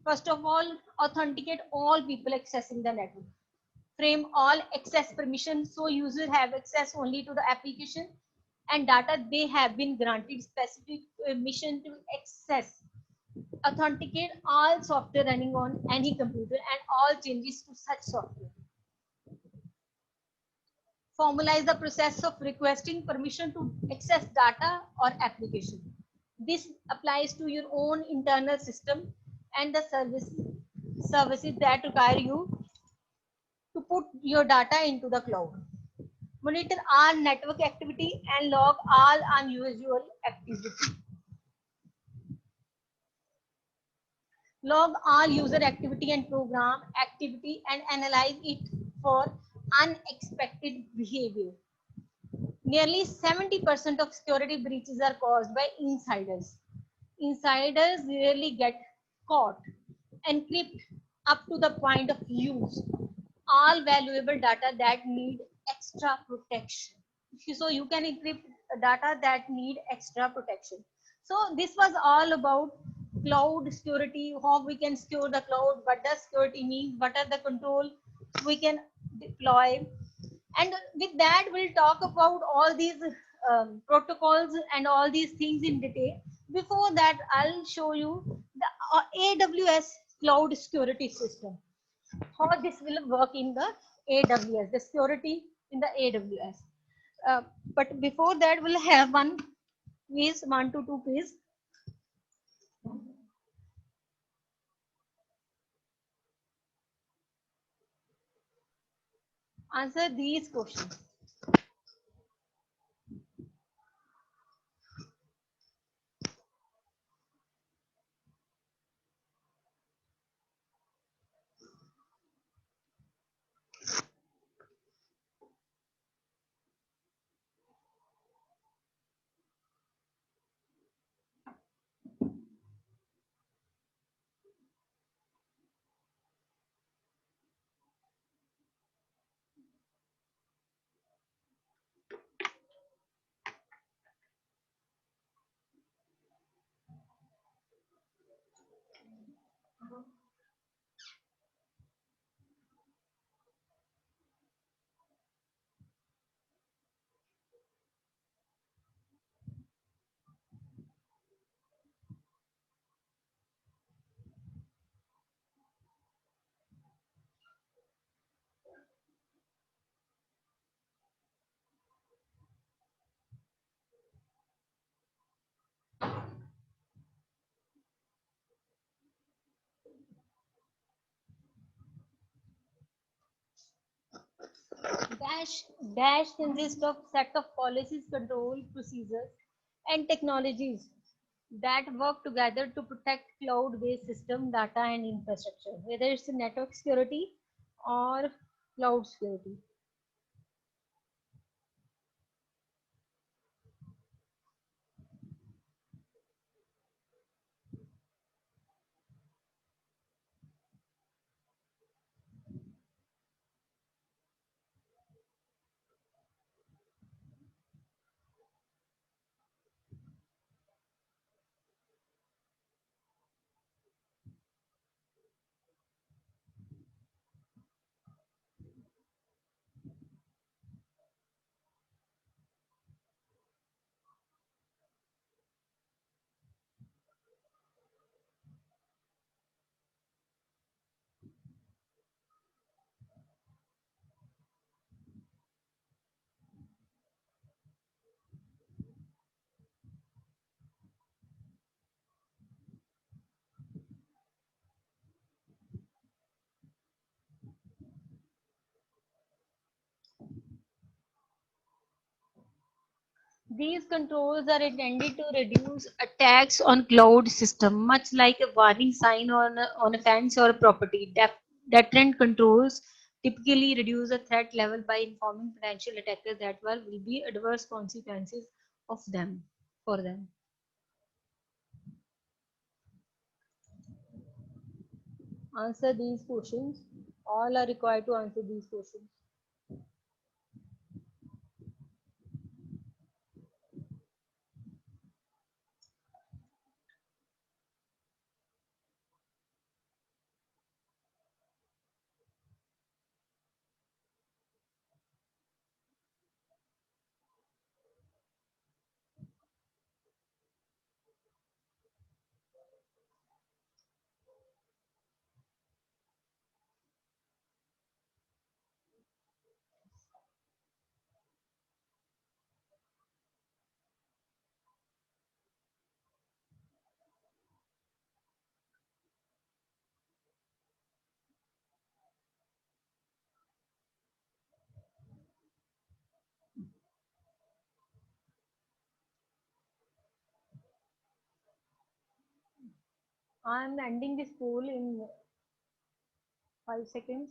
First of all, authenticate all people accessing the network. Frame all access permissions so users have access only to the application and data they have been granted specific permission to access. Authenticate all software running on any computer and all changes to such software. Formalize the process of requesting permission to access data or application. This applies to your own internal system and the services that require you to put your data into the cloud. Monitor all network activity and log all unusual activity. Log all user activity and program activity and analyze it for unexpected behavior. Nearly 70% of security breaches are caused by insiders. Insiders rarely get caught. Encrypt up to the point of use all valuable data that need extra protection. So you can encrypt data that need extra protection. So this was all about cloud security, how we can secure the cloud, what does security mean, what are the control we can deploy, and with that we'll talk about all these protocols and all these things in detail. Before that, I'll show you the AWS cloud security system, how this will work in the AWS, the security in the AWS. But before that, we'll have one quiz, 1 to 2 quiz. Answer these questions. Dash Dash consists of set of policies, control procedures, and technologies that work together to protect cloud-based system data and infrastructure, whether it's network security or cloud security. These controls are intended to reduce attacks on cloud system, much like a warning sign on a fence or a property. Deterrent controls typically reduce the threat level by informing potential attackers that will be adverse consequences of them for them. Answer these questions. All are required to answer these questions. I'm ending this poll in 5 seconds.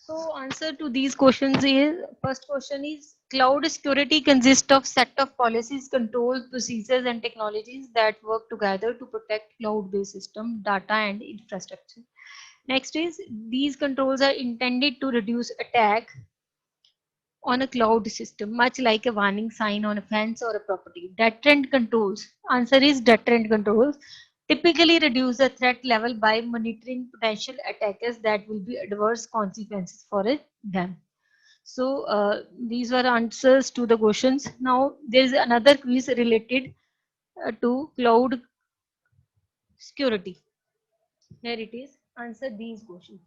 So answer to these questions is first question is cloud security consists of set of policies, controls, procedures and technologies that work together to protect cloud-based system, data and infrastructure. Next is these controls are intended to reduce attack on a cloud system, much like a warning sign on a fence or a property. Deterrent controls. Answer is deterrent controls typically reduce the threat level by monitoring potential attackers that will be adverse consequences for them. So these were answers to the questions. Now there is another quiz related to cloud security. Here it is. Answer these questions.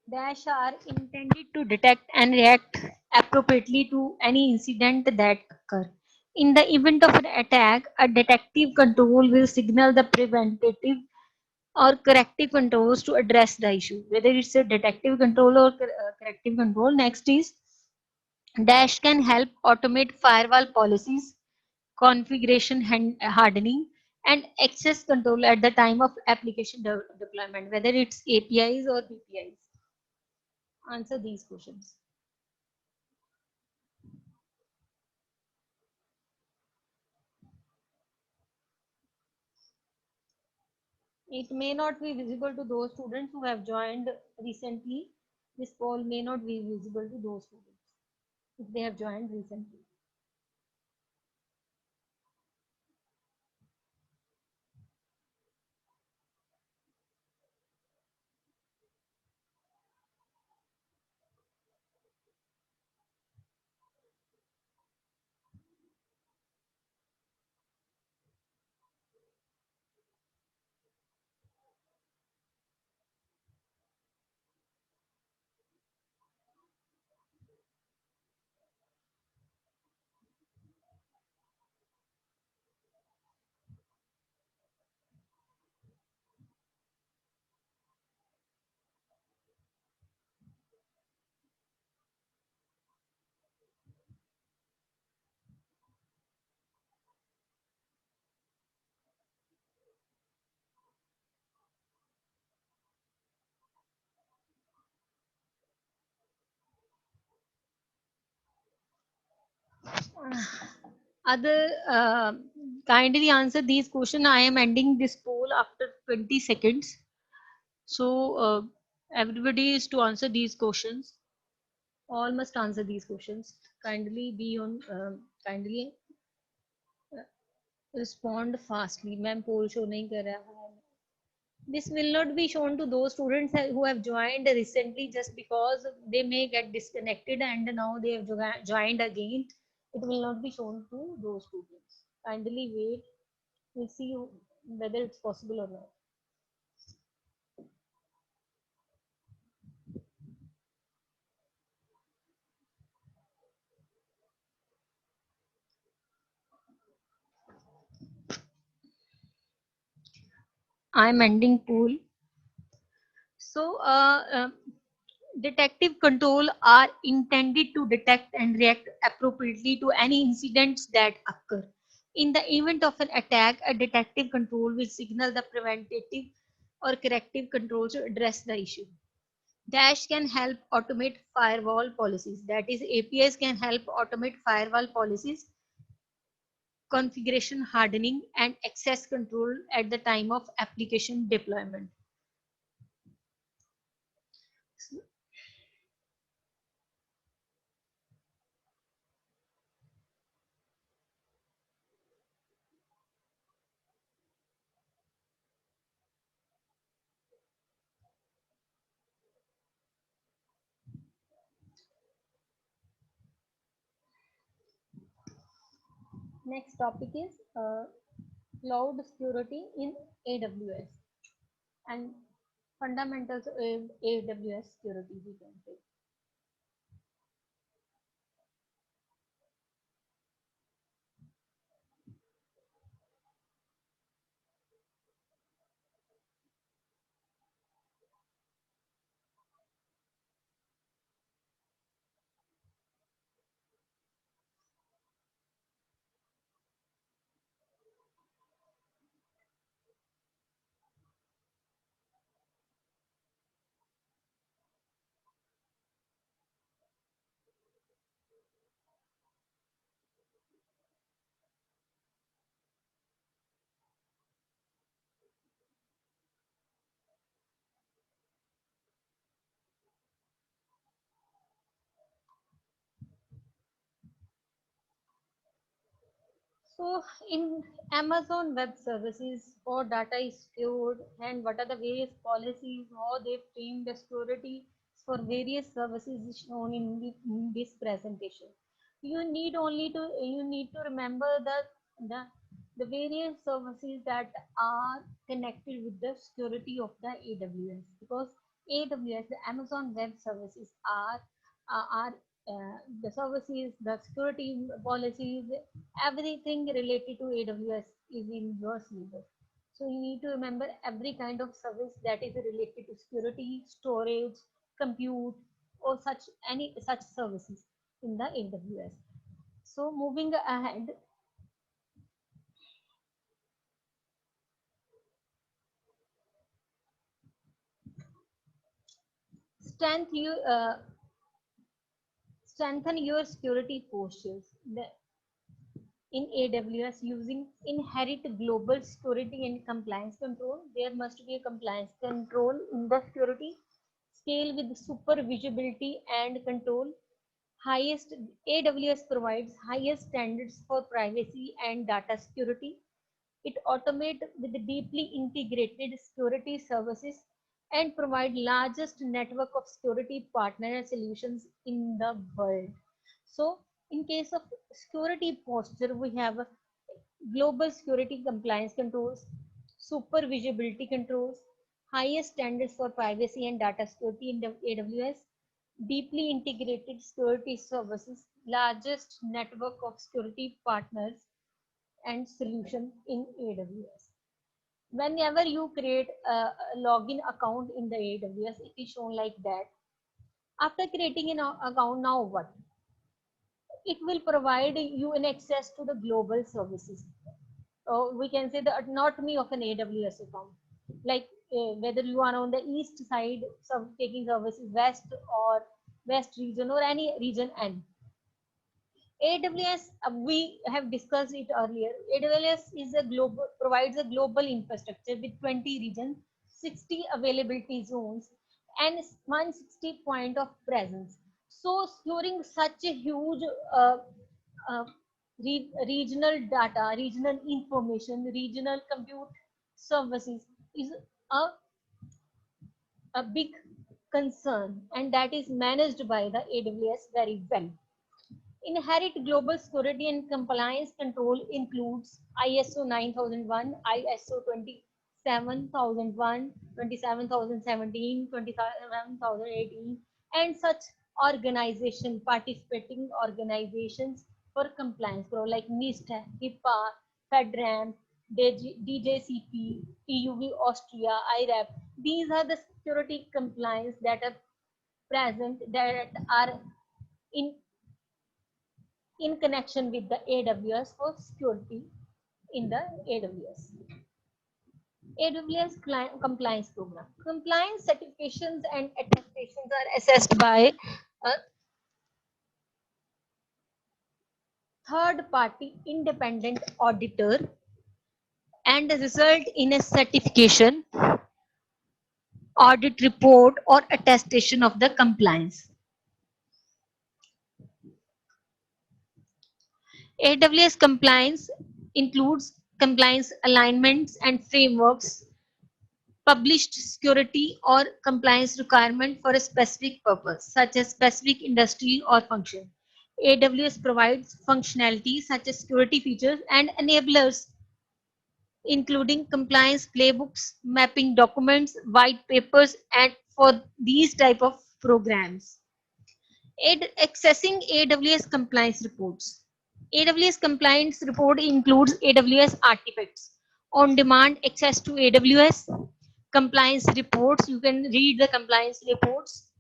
Dash are intended to detect and react appropriately to any incident that occur. In the event of an attack, a detective control will signal the preventative or corrective controls to address the issue. Whether it's a detective control or corrective control, next is Dash can help automate firewall policies, configuration hardening, and access control at the time of application deployment, whether it's APIs or BPIs. Answer these questions. It may not be visible to those students who have joined recently. This poll may not be visible to those students if they have joined recently. Other kindly answer these questions. I am ending this poll after 20 seconds. So everybody is to answer these questions. All must answer these questions. Kindly be on. Kindly respond fastly. Ma'am poll show नहीं कर रहा है. This will not be shown to those students who have joined recently just because they may get disconnected and now they have joined again. It will not be shown to those students. Kindly wait. We'll see whether it's possible or not. I'm ending pool. So, detective control are intended to detect and react appropriately to any incidents that occur. In the event of an attack, a detective control will signal the preventative or corrective controls to address the issue. Dash can help automate firewall policies. That is, APIs can help automate firewall policies, configuration hardening, and access control at the time of application deployment. Next topic is cloud security in AWS and fundamentals of AWS security, we can say. So in Amazon Web Services, how data is stored and what are the various policies, how they frame the security for various services is shown in this presentation. You need to remember that the the various services that are connected with the security of the AWS, because AWS, the Amazon Web Services are the services, the security policies, everything related to AWS is in your syllabus. So you need to remember every kind of service that is related to security, storage, compute, or any such services in the AWS. So moving ahead, strength you strengthen your security postures. In AWS using inherent global security and compliance control. There must be a compliance control in the security. Scale with super visibility and control. Highest AWS provides highest standards for privacy and data security. It automates with deeply integrated security services and provide largest network of security partner solutions in the world. So in case of security posture, we have global security compliance controls, super visibility controls, highest standards for privacy and data security in the AWS, deeply integrated security services, largest network of security partners and solution in AWS. Whenever you create a login account in the AWS, it is shown like that. After creating an account, now what? It will provide you an access to the global services. We can say the autonomy of an AWS account. Like whether you are on the east side, taking services west or west region or any region N. AWS, we have discussed it earlier. AWS is a global provides a global infrastructure with 20 regions, 60 availability zones, and 160 point of presence. So, storing such a huge uh, regional data, regional information, regional compute services is a, a big concern, and that is managed by the AWS very well. Inherent global security and compliance control includes ISO 9001, ISO 27001, 27017, 27018, and such organization participating organizations for compliance like NIST, HIPAA, FedRAMP, DJCP, TUV Austria, IRAP. These are the security compliance that are present, that are in in connection with the AWS for security in the AWS. AWS compliance program. Compliance certifications and attestations are assessed by a third party independent auditor and result in a certification, audit report, or attestation of the compliance. AWS compliance includes compliance alignments and frameworks, published security or compliance requirement for a specific purpose, such as specific industry or function. AWS provides functionalities such as security features and enablers, including compliance playbooks, mapping documents, white papers, and for these type of programs. Accessing AWS compliance reports. AWS compliance report includes AWS artifacts, on-demand access to AWS compliance reports. You can read the compliance reports.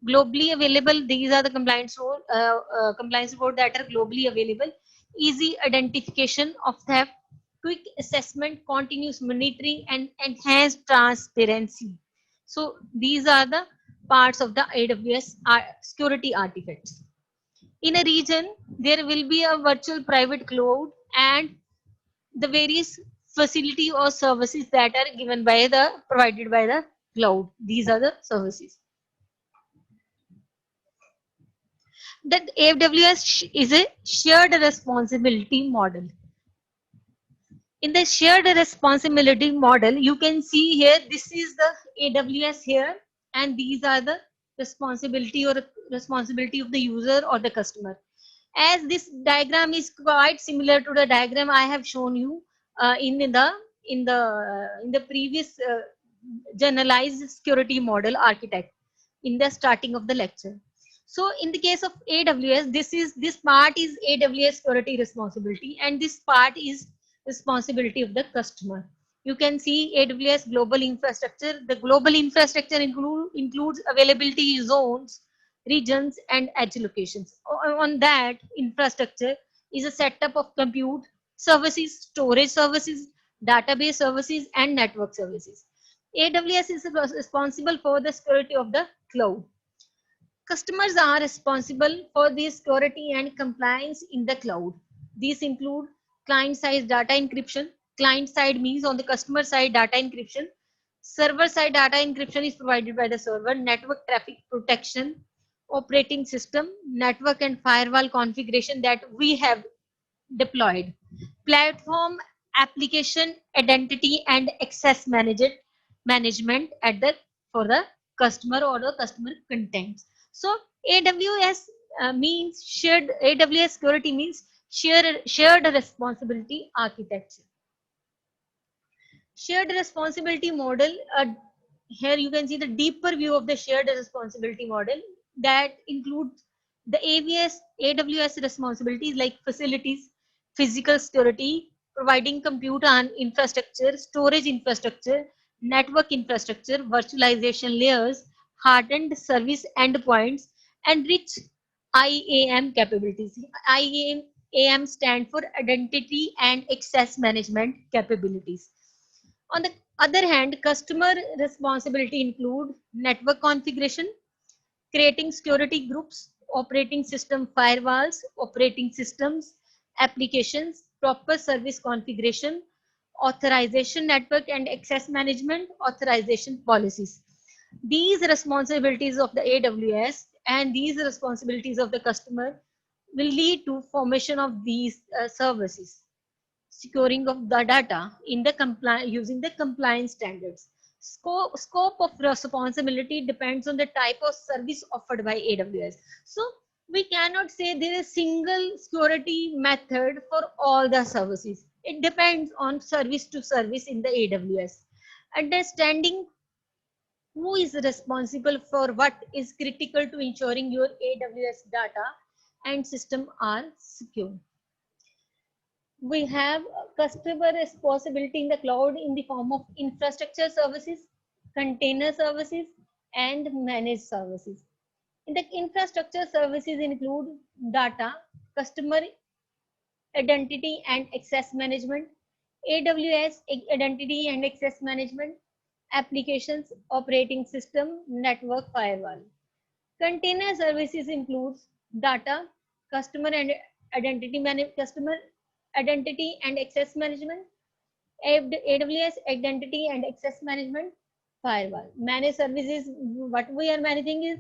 Globally available. These are the compliance reports that are globally available. Easy identification of theft, quick assessment, continuous monitoring, and enhanced transparency. So these are the parts of the AWS security artifacts. In a region, there will be a virtual private cloud and the various facility or services that are given by the provided by the cloud. These are the services. That AWS is a shared responsibility model. In the shared responsibility model, you can see here, this is the AWS here, and these are the responsibility of the user or the customer. As this diagram is quite similar to the diagram I have shown you in the previous generalized security model architect in the starting of the lecture. So in the case of AWS, this part is AWS security responsibility, and this part is responsibility of the customer. You can see AWS global infrastructure. The global infrastructure includes availability zones, regions, and edge locations. On that infrastructure is a setup of compute services, storage services, database services, and network services. AWS is responsible for the security of the cloud. Customers are responsible for the security and compliance in the cloud. These include client-side data encryption. Client-side means on the customer side data encryption. Server-side data encryption is provided by the server. Network traffic protection, operating system, network and firewall configuration that we have deployed. Platform application identity and access management at the for the customer or the customer contents. So AWS means shared AWS security means shared responsibility architecture. Shared responsibility model. Here you can see the deeper view of the shared responsibility model that includes the AWS responsibilities like facilities, physical security, providing compute and infrastructure, storage infrastructure, network infrastructure, virtualization layers, hardened service endpoints, and rich IAM capabilities. IAM stand for identity and access management capabilities. On the other hand, customer responsibility include network configuration, creating security groups, operating system firewalls, operating systems, applications, proper service configuration, authorization network and access management, authorization policies. These responsibilities of the AWS and these responsibilities of the customer will lead to formation of these services, securing of the data in the using the compliance standards. Scope of responsibility depends on the type of service offered by AWS. So we cannot say there is single security method for all the services. It depends on service to service in the AWS. Understanding who is responsible for what is critical to ensuring your AWS data and system are secure. We have customer responsibility in the cloud in the form of infrastructure services, container services, and managed services. In the infrastructure services include data, customer identity and access management, AWS identity and access management, applications, operating system, network firewall. Container services includes data, customer and customer identity and access management, AWS identity and access management, firewall. Managed services, what we are managing is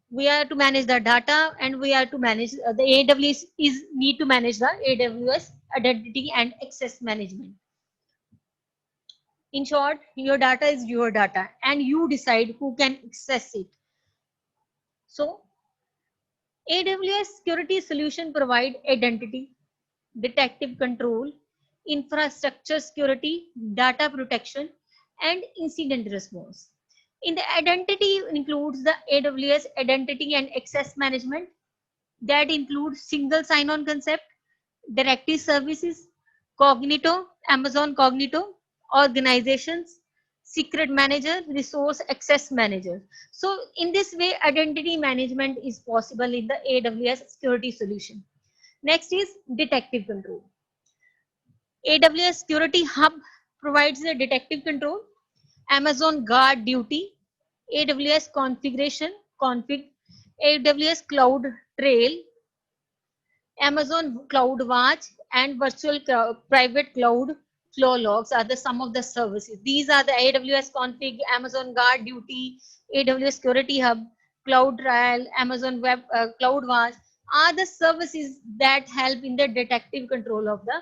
we are to manage the data and we are to manage the AWS is need to manage the AWS identity and access management. In short, your data is your data and you decide who can access it. So AWS security solution provide identity, detective control, infrastructure security, data protection, and incident response. In the identity includes the AWS identity and access management that includes single sign-on concept, directory services, Cognito, Amazon Cognito, organizations, secret manager, resource access manager. So in this way, identity management is possible in the AWS security solution. Next is detective control. AWS Security Hub provides the detective control, Amazon Guard Duty, AWS configuration, config, AWS Cloud Trail, Amazon Cloud Watch, and virtual private cloud flow logs are the some of the services. These are the AWS config, Amazon Guard Duty, AWS Security Hub, Cloud Trail, Amazon Web Cloud Watch are the services that help in the detective control of the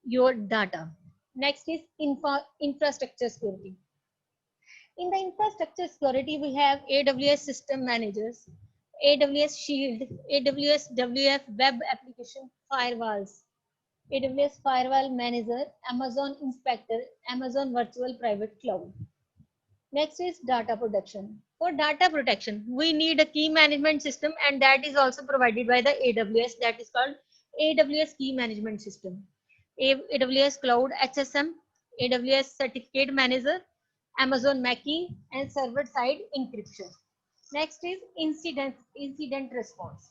your data. Next is infrastructure security. In the infrastructure security, we have AWS system managers, AWS Shield, AWS WF web application firewalls, AWS firewall manager, Amazon inspector, Amazon virtual private cloud. Next is data protection. For data protection, we need a key management system, and that is also provided by the AWS, that is called AWS Key Management System. AWS Cloud HSM, AWS Certificate Manager, Amazon Mackie, and server-side encryption. Next is incident response.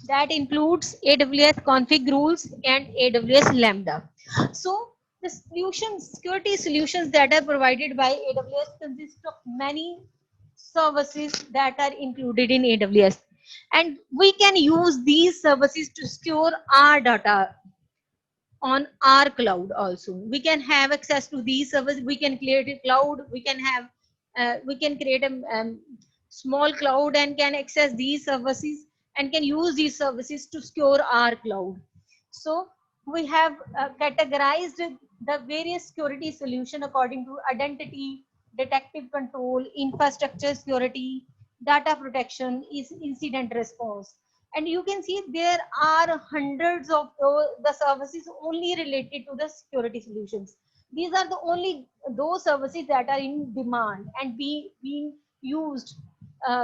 That includes AWS config rules and AWS Lambda. So the solutions, security solutions that are provided by AWS consist of many services that are included in AWS. And we can use these services to secure our data on our cloud also. We can have access to these services. We can create a cloud. We can create a small cloud and can access these services and can use these services to secure our cloud. So we have categorized the various security solution according to identity, detective control, infrastructure security, data protection, is incident response. And you can see there are hundreds of the services only related to the security solutions. These are the only those services that are in demand and being used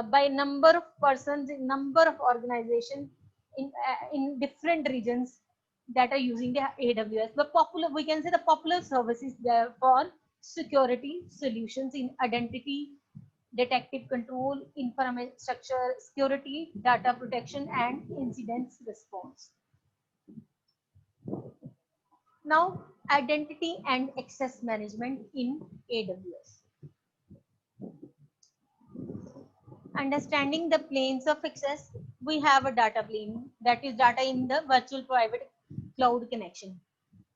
by number of persons in number of organizations in different regions that are using the AWS. The popular, we can say the popular services there for security solutions in identity, detective control, infrastructure security, data protection, and incidents response. Now, identity and access management in AWS. Understanding the planes of access, we have a data plane, that is data in the virtual private cloud connection,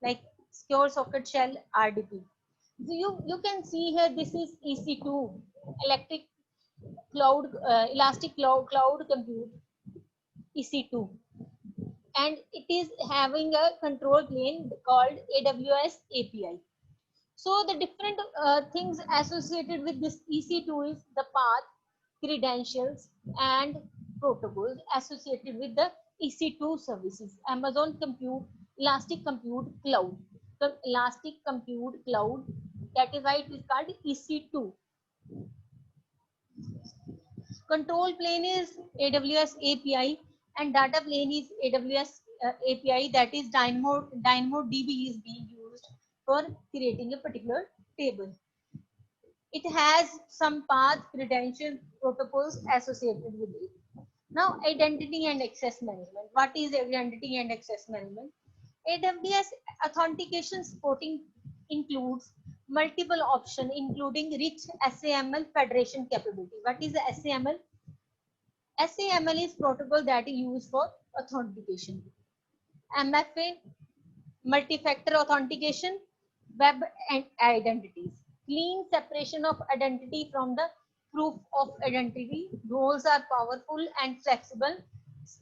like secure socket shell RDP. So you can see here, this is EC2, electric cloud, elastic cloud compute, EC2, and it is having a control plane called AWS API. So the different things associated with this EC2 is the path, credentials, and protocols associated with the EC2 services. Amazon Compute, Elastic Compute Cloud. The Elastic Compute Cloud, that is why it is called EC2. Control plane is AWS API, and data plane is AWS API, that is DynamoDB is being used for creating a particular table. It has some path, credential, protocols associated with it. Now, identity and access management. What is identity and access management? AWS authentication supporting includes multiple options, including rich SAML federation capability. What is the SAML? SAML is protocol that is used for authentication. MFA, multi-factor authentication, web and identities. Clean separation of identity from the proof of identity. Roles are powerful and flexible,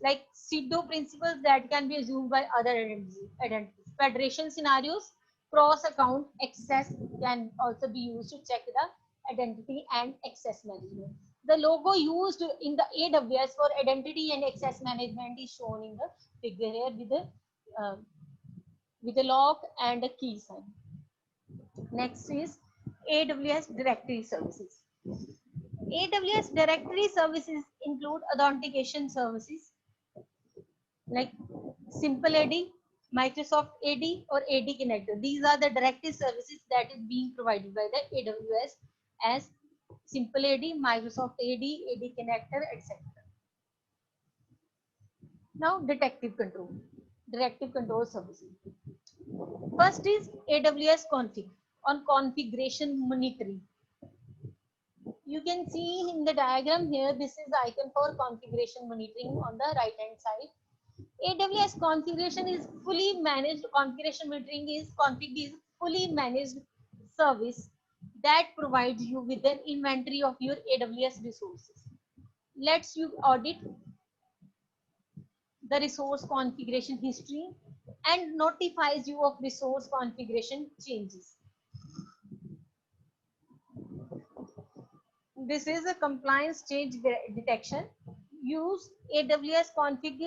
like pseudo principles that can be assumed by other identities. Federation scenarios, cross account access can also be used to check the identity and access management. The logo used in the AWS for identity and access management is shown in the figure here with a lock and a key sign. Next is AWS Directory Services. AWS Directory Services include authentication services like Simple AD, Microsoft AD, or AD Connector. These are the directory services that is being provided by the AWS as Simple AD, Microsoft AD, AD Connector, etc. Now, directive control services. First is AWS Config on configuration monitoring. You can see in the diagram here, this is the icon for configuration monitoring on the right hand side. AWS configuration is fully managed. Configuration monitoring is fully managed service that provides you with an inventory of your AWS resources. Lets you audit the resource configuration history and notifies you of resource configuration changes. This is a compliance change detection. Use AWS config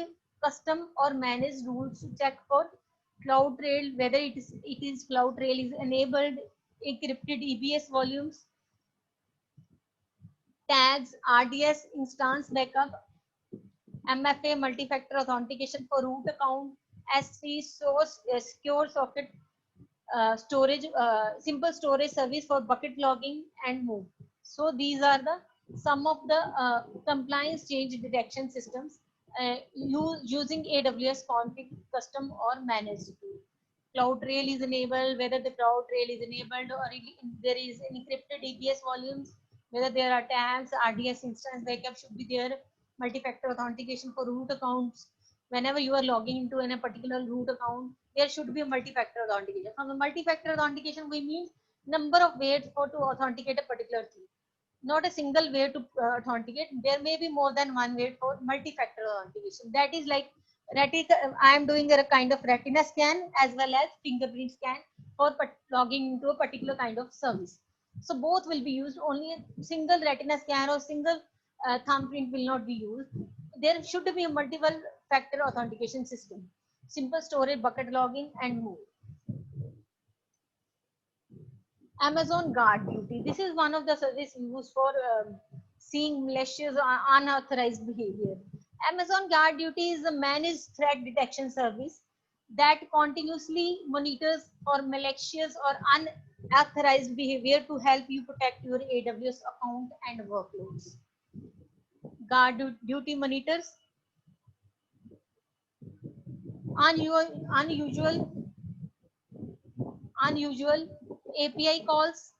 custom or managed rules to check for CloudTrail, whether it is CloudTrail is enabled, encrypted EBS volumes, tags, RDS instance backup, MFA multi-factor authentication for root account, S3 source secure socket storage, simple storage service for bucket logging, and more. So these are the some of the compliance change detection systems using AWS config custom or managed tool. CloudTrail is enabled, whether the CloudTrail is enabled or there is encrypted EPS volumes, whether there are tags, RDS instance backup should be there, multi-factor authentication for root accounts. Whenever you are logging into a particular root account, there should be a multi-factor authentication. From the multi-factor authentication, we mean number of ways to authenticate a particular thing. Not a single way to authenticate. There may be more than one way for multi-factor authentication. That is like I am doing a kind of retina scan as well as fingerprint scan for logging into a particular kind of service. So both will be used. Only a single retina scan or single thumbprint will not be used. There should be a multiple factor authentication system, simple storage, bucket logging, and more. Amazon Guard Duty. This is one of the services used for seeing malicious or unauthorized behavior. Amazon Guard Duty is a managed threat detection service that continuously monitors for malicious or unauthorized behavior to help you protect your AWS account and workloads. Guard Duty monitors unusual API calls,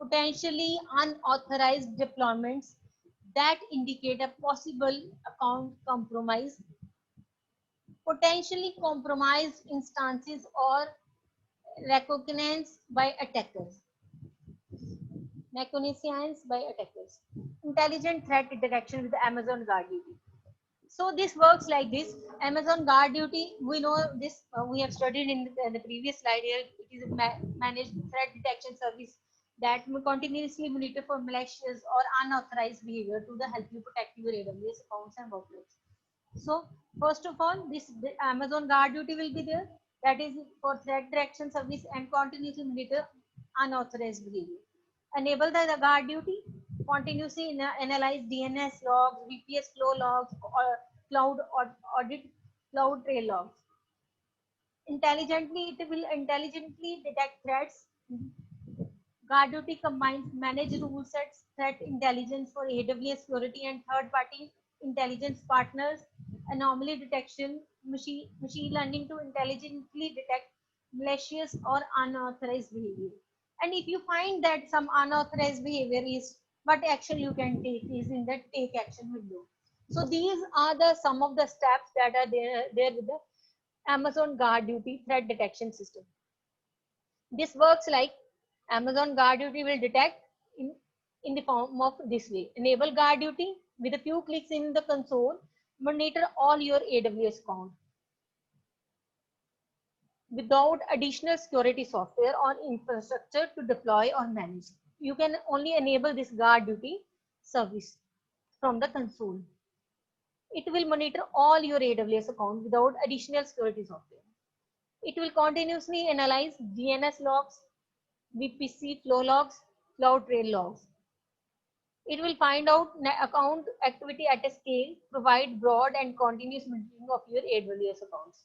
potentially unauthorized deployments that indicate a possible account compromise, potentially compromised instances or reconnaissance by attackers. Intelligent threat detection with Amazon Guard Duty. So this works like this. Amazon Guard Duty, we know this, we have studied in the previous slide here. It is a managed threat detection service that will continuously monitor for malicious or unauthorized behavior to help you protect your AWS accounts and workloads. So first of all, the Amazon Guard Duty will be there. That is for threat detection service and continuously monitor unauthorized behavior. Enable the Guard Duty, continuously analyze DNS logs, VPS flow logs, or cloud audit, CloudTrail logs. It will intelligently detect threats. Guard Duty combines managed rule sets, threat intelligence for AWS security and third-party intelligence partners, anomaly detection, machine learning to intelligently detect malicious or unauthorized behavior. And if you find that some unauthorized behavior is, what action you can take is in the take action window. So these are some of the steps that are there with the Amazon Guard Duty threat detection system. This works like Amazon Guard Duty will detect in the form of this way. Enable Guard Duty with a few clicks in the console, monitor all your AWS account without additional security software or infrastructure to deploy or manage. You can only enable this Guard Duty service. from the console. It will monitor all your AWS account without additional security software. It will continuously analyze DNS logs, VPC flow logs, CloudTrail logs. It will find out account activity at a scale, provide broad and continuous monitoring of your AWS accounts.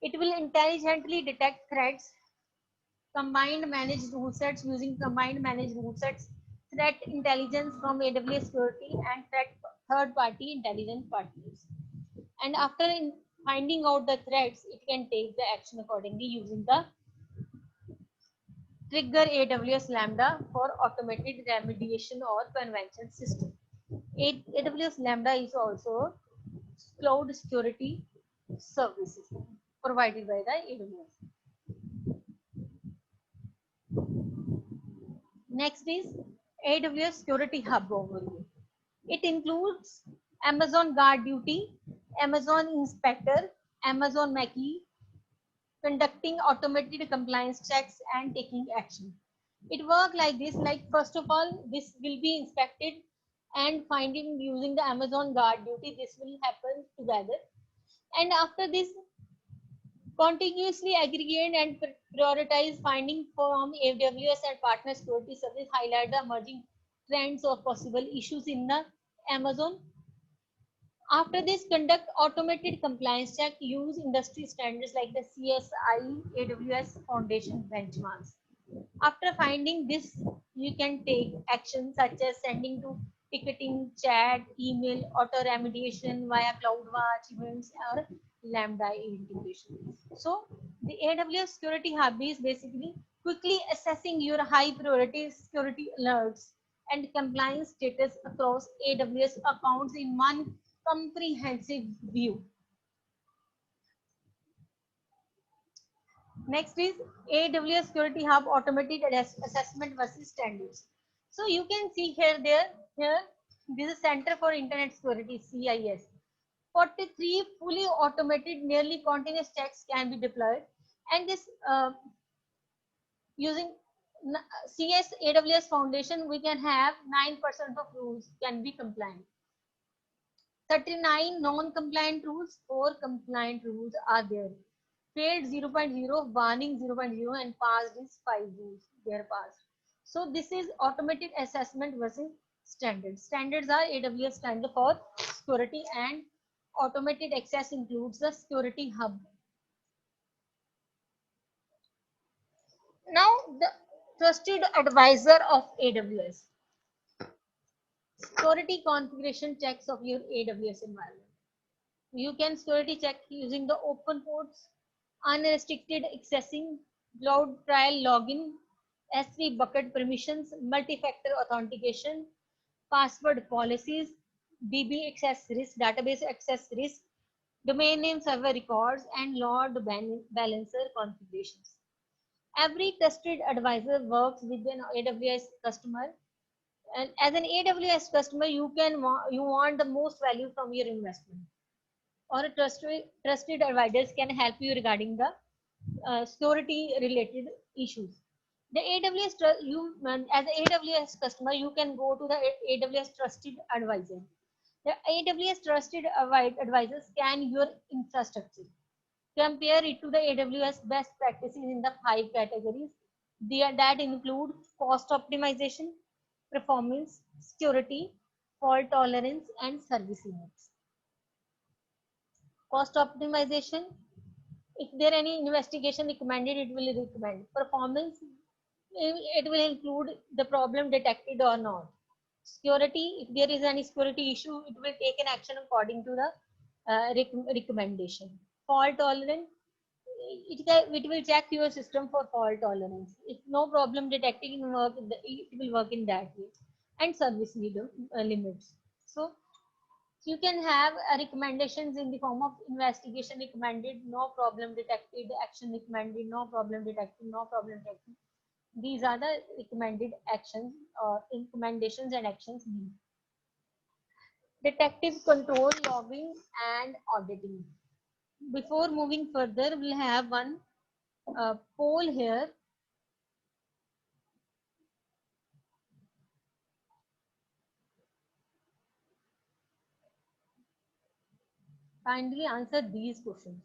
It will intelligently detect threats, combined managed rule sets using combined managed rule sets, threat intelligence from AWS security, and third-party intelligence partners. And after finding out the threats, it can take the action accordingly using the trigger AWS Lambda for automated remediation or prevention system. AWS Lambda is also cloud security services provided by the AWS. Next is AWS Security Hub overview. It includes Amazon Guard Duty, Amazon Inspector, Amazon Mackie, conducting automated compliance checks and taking action. It works like this, like first of all, this will be inspected and finding using the Amazon Guard Duty, this will happen together. And after this, continuously aggregate and prioritize finding from AWS and partner security service, highlight the emerging trends or possible issues in the Amazon. After this, conduct automated compliance check, use industry standards like the CSI AWS Foundation benchmarks. After finding this, you can take actions such as sending to ticketing, chat, email, auto remediation via CloudWatch events or Lambda integration. So the AWS Security Hub is basically quickly assessing your high priority security alerts and compliance status across AWS accounts in one comprehensive view. Next is AWS Security Hub automated assessment versus standards. So you can see here, this is Center for Internet Security, CIS. 43 fully automated, nearly continuous checks can be deployed, and this using CS AWS Foundation, we can have 9% of rules can be compliant. 39 non-compliant rules, 4 compliant rules are there. Failed 0.0, warning 0.0, and passed is 5 rules. They are passed. So this is automated assessment versus standards. Standards are AWS standard for security, and automated access includes the security hub. Now the trusted advisor of AWS. Security configuration checks of your AWS environment. You can security check using the open ports, unrestricted accessing, CloudTrail login, S3 bucket permissions, multi-factor authentication, password policies, DB access risk, database access risk, domain name server records, and load balancer configurations. Every trusted advisor works with an AWS customer, and as an AWS customer, you want the most value from your investment, or a trusted advisors can help you regarding the security related issues. The AWS as an AWS customer, you can go to the AWS trusted advisor. The AWS trusted advisor scan your infrastructure, compare it to the AWS best practices in the 5 categories. That include cost optimization, performance, security, fault tolerance, and service limits. Cost optimization, if there any investigation recommended, it will recommend. Performance, it will include the problem detected or not. Security, if there is any security issue, it will take an action according to the recommendation. Fault tolerance, it will check your system for fault tolerance. If no problem detected in work, it will work in that way. And service limits. So you can have recommendations in the form of investigation recommended, no problem detected, action recommended, no problem detected, no problem detected. These are the recommended actions or recommendations and actions. Detective control, logging, and auditing. Before moving further, we'll have one poll here. Kindly answer these questions.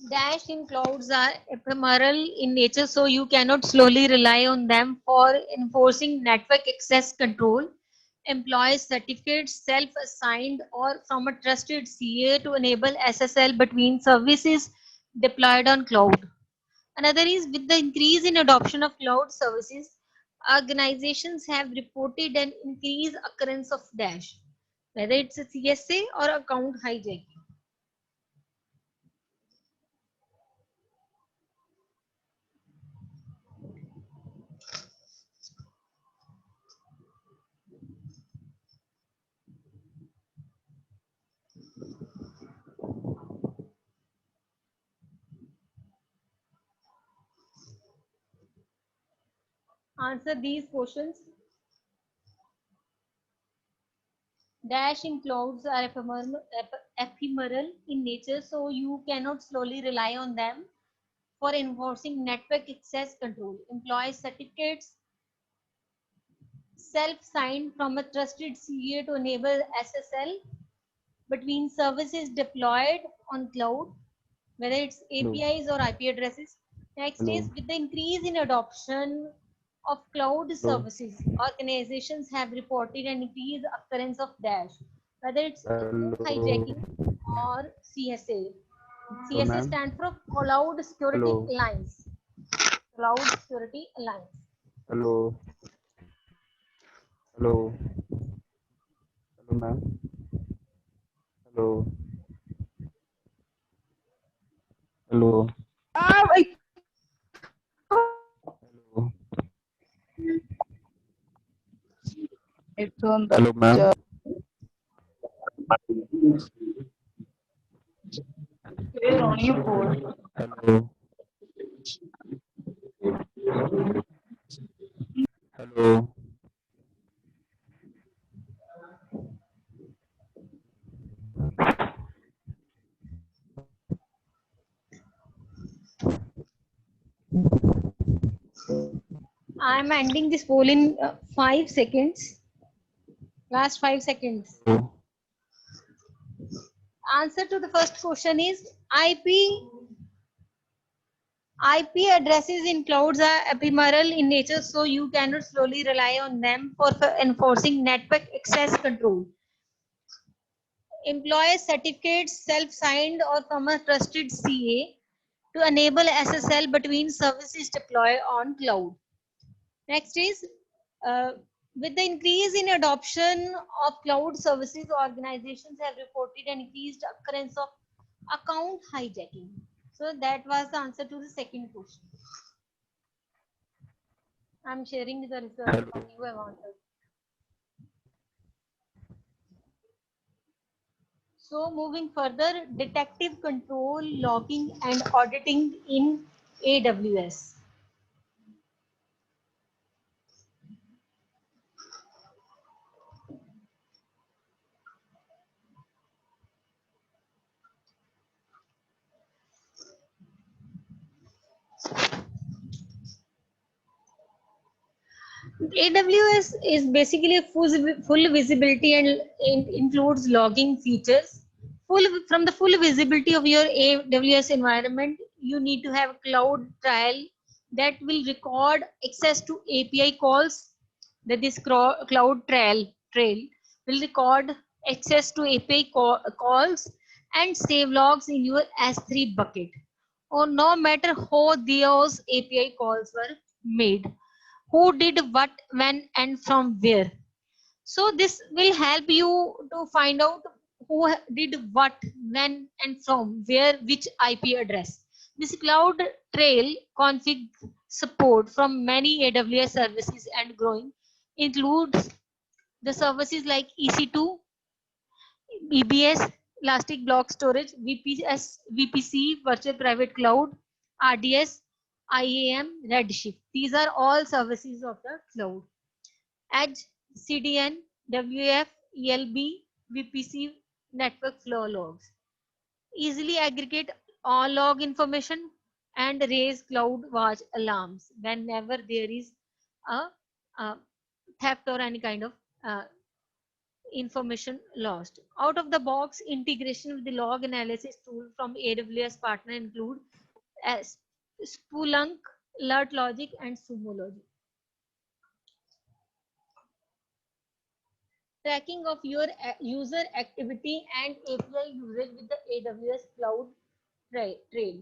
Dash in clouds are ephemeral in nature, so you cannot slowly rely on them for enforcing network access control. Employ certificates self-assigned or from a trusted CA to enable SSL between services deployed on cloud. Another is with the increase in adoption of cloud services, organizations have reported an increased occurrence of dash, whether it's a CSA or account hijacking. Answer these questions. Dash in clouds are ephemeral in nature, so you cannot slowly rely on them for enforcing network access control. Employ certificates self-signed from a trusted CA to enable SSL between services deployed on cloud, whether it's Hello. APIs or IP addresses. Next Hello. is with the increase in adoption of cloud Hello. services, organizations have reported an increased occurrence of dash, whether it's account Hello. hijacking or CSA. Hello, CSA ma'am. stands for Cloud Security Hello. Alliance. Cloud Security Alliance. Hello. Hello. Hello, ma'am. Hello. Hello. Hello. It's on the Hello, ma'am. on your phone. Hello. Hello. I'm ending this poll in 5 seconds. Last 5 seconds. Hello. Answer to the first question is IP addresses in clouds are ephemeral in nature, so you cannot slowly rely on them for enforcing network access control. Employ certificates self-signed or from a trusted CA to enable SSL between services deployed on cloud. Next is with the increase in adoption of cloud services, organizations have reported an increased occurrence of account hijacking. So that was the answer to the second question. I'm sharing the result Hello. you have answered. So moving further, detective control, logging and auditing in AWS. AWS is basically a full visibility and includes logging features. From the full visibility of your AWS environment, you need to have a cloud trial that will record access to API calls. That this cloud trail will record access to API calls and save logs in your S3 bucket. Or no matter how those API calls were made, who did what, when, and from where. So this will help you to find out who did what, when, and from where, which IP address. This cloud trail config support from many AWS services and growing. includes the services like EC2, EBS, Elastic Block Storage, VPC, Virtual Private Cloud, RDS, IAM, Redshift. These are all services of the cloud. Edge, CDN, WAF, ELB, VPC, network flow logs. Easily aggregate all log information and raise CloudWatch alarms whenever there is a, a theft or any kind of information lost. Out of the box integration with the log analysis tool from AWS partner include as Splunk, Alert Logic, and Sumo Logic. Tracking of your user activity and API usage with the AWS Cloud Trail.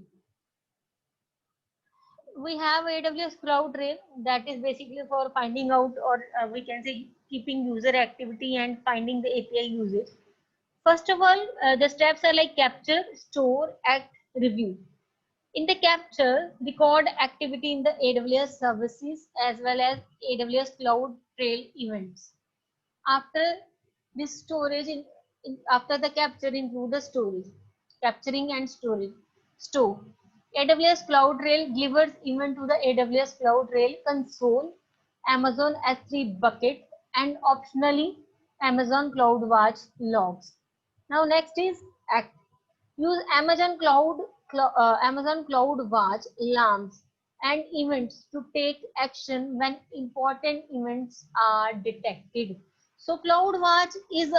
We have AWS Cloud Trail that is basically for finding out, or we can say keeping user activity and finding the API usage. First of all, the steps are like capture, store, act, review. In the capture, record activity in the AWS services as well as AWS Cloud Trail events. After this storage, after the capture, include the storage, capturing and storage. Store. AWS Cloud Trail delivers event to the AWS Cloud Trail console, Amazon S3 bucket, and optionally Amazon CloudWatch logs. Now next is act. Use Amazon CloudWatch alarms and events to take action when important events are detected. So CloudWatch is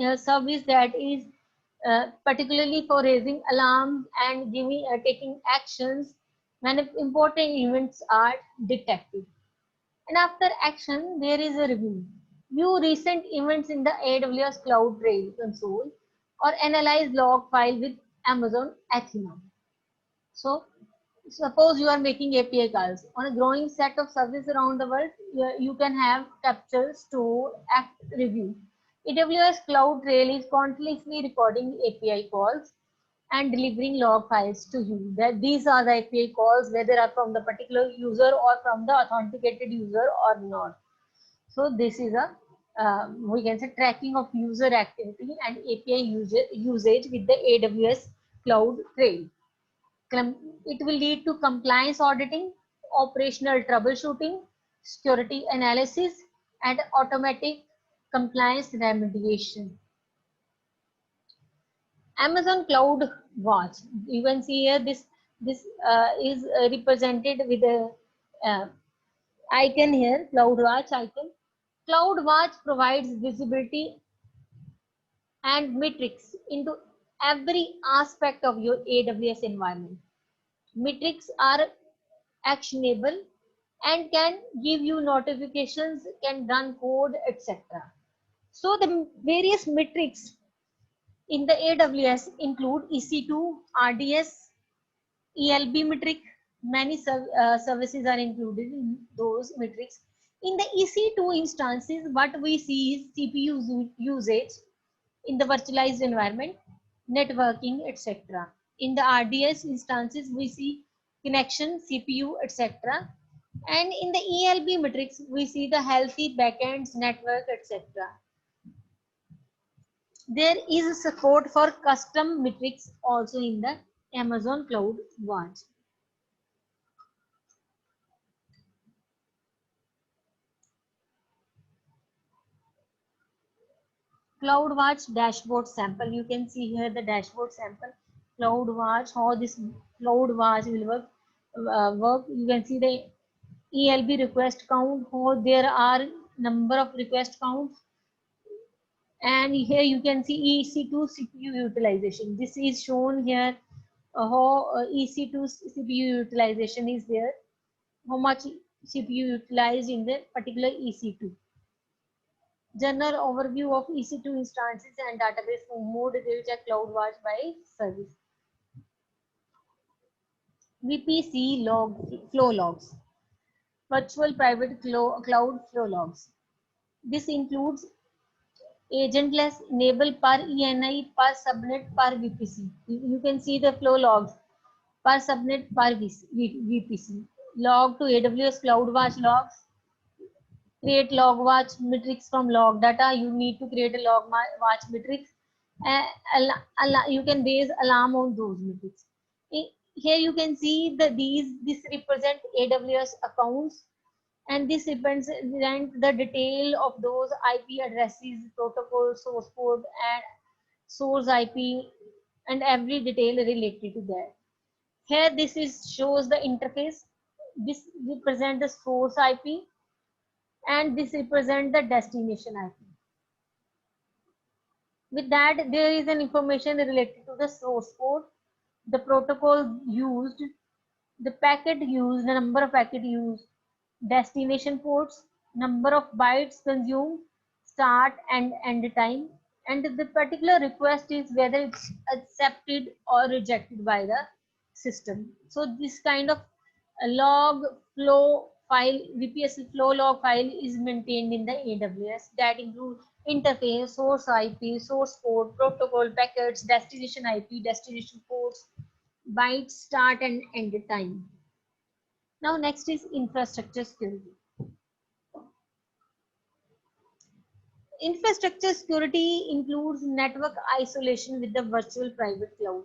a service that is particularly for raising alarms and taking actions when important events are detected. And after action, there is a review. View recent events in the AWS Cloud Trail console or analyze log file with Amazon Athena. So, suppose you are making API calls on a growing set of services around the world, you can have capture, store, act, review. AWS Cloud Trail is continuously recording API calls and delivering log files to you. That these are the API calls, whether are from the particular user or from the authenticated user or not. So this is a we can say tracking of user activity and API usage with the AWS Cloud Trail. It will lead to compliance auditing, operational troubleshooting, security analysis, and automatic compliance remediation. Amazon Cloud Watch. You can see here this is represented with a icon here, CloudWatch icon. CloudWatch provides visibility and metrics into every aspect of your AWS environment. Metrics are actionable and can give you notifications, can run code, etc. So the various metrics in the AWS include EC2, RDS, ELB metric. Many services are included in those metrics. In the EC2 instances, what we see is CPU usage in the virtualized environment, networking, etc. In the RDS instances, we see connection, CPU, etc. And in the ELB metrics, we see the healthy backends, network, etc. There is support for custom metrics also in the Amazon Cloud Watch. CloudWatch dashboard sample. You can see here the dashboard sample. CloudWatch, how this CloudWatch will work. You can see the ELB request count, how there are number of request counts. And here you can see EC2 CPU utilization. This is shown here how EC2 CPU utilization is there. How much CPU utilized in the particular EC2. General overview of EC2 instances and database mode details at CloudWatch by service. VPC flow logs, virtual private cloud flow logs. This includes agentless enable per ENI per subnet per VPC. You can see the flow logs per subnet per VPC. Log to AWS CloudWatch logs, create log watch matrix from log data. You need to create a log watch matrix. You can base alarm on those matrix. Here you can see that this represent AWS accounts, and this represent the detail of those IP addresses, protocol, source code, and source IP, and every detail related to that. Here this is shows the interface. This represent the source IP, and this represent the destination IP. With that, there is an information related to the source code, the protocol used, the packet used, the number of packet used, destination ports, number of bytes consumed, start and end time, and the particular request is whether it's accepted or rejected by the system. So this kind of a log flow file, VPS flow log file is maintained in the AWS that includes interface, source IP, source code, protocol, packets, destination IP, destination ports, bytes, start and end time. Now next is infrastructure security. Infrastructure security includes network isolation with the virtual private cloud.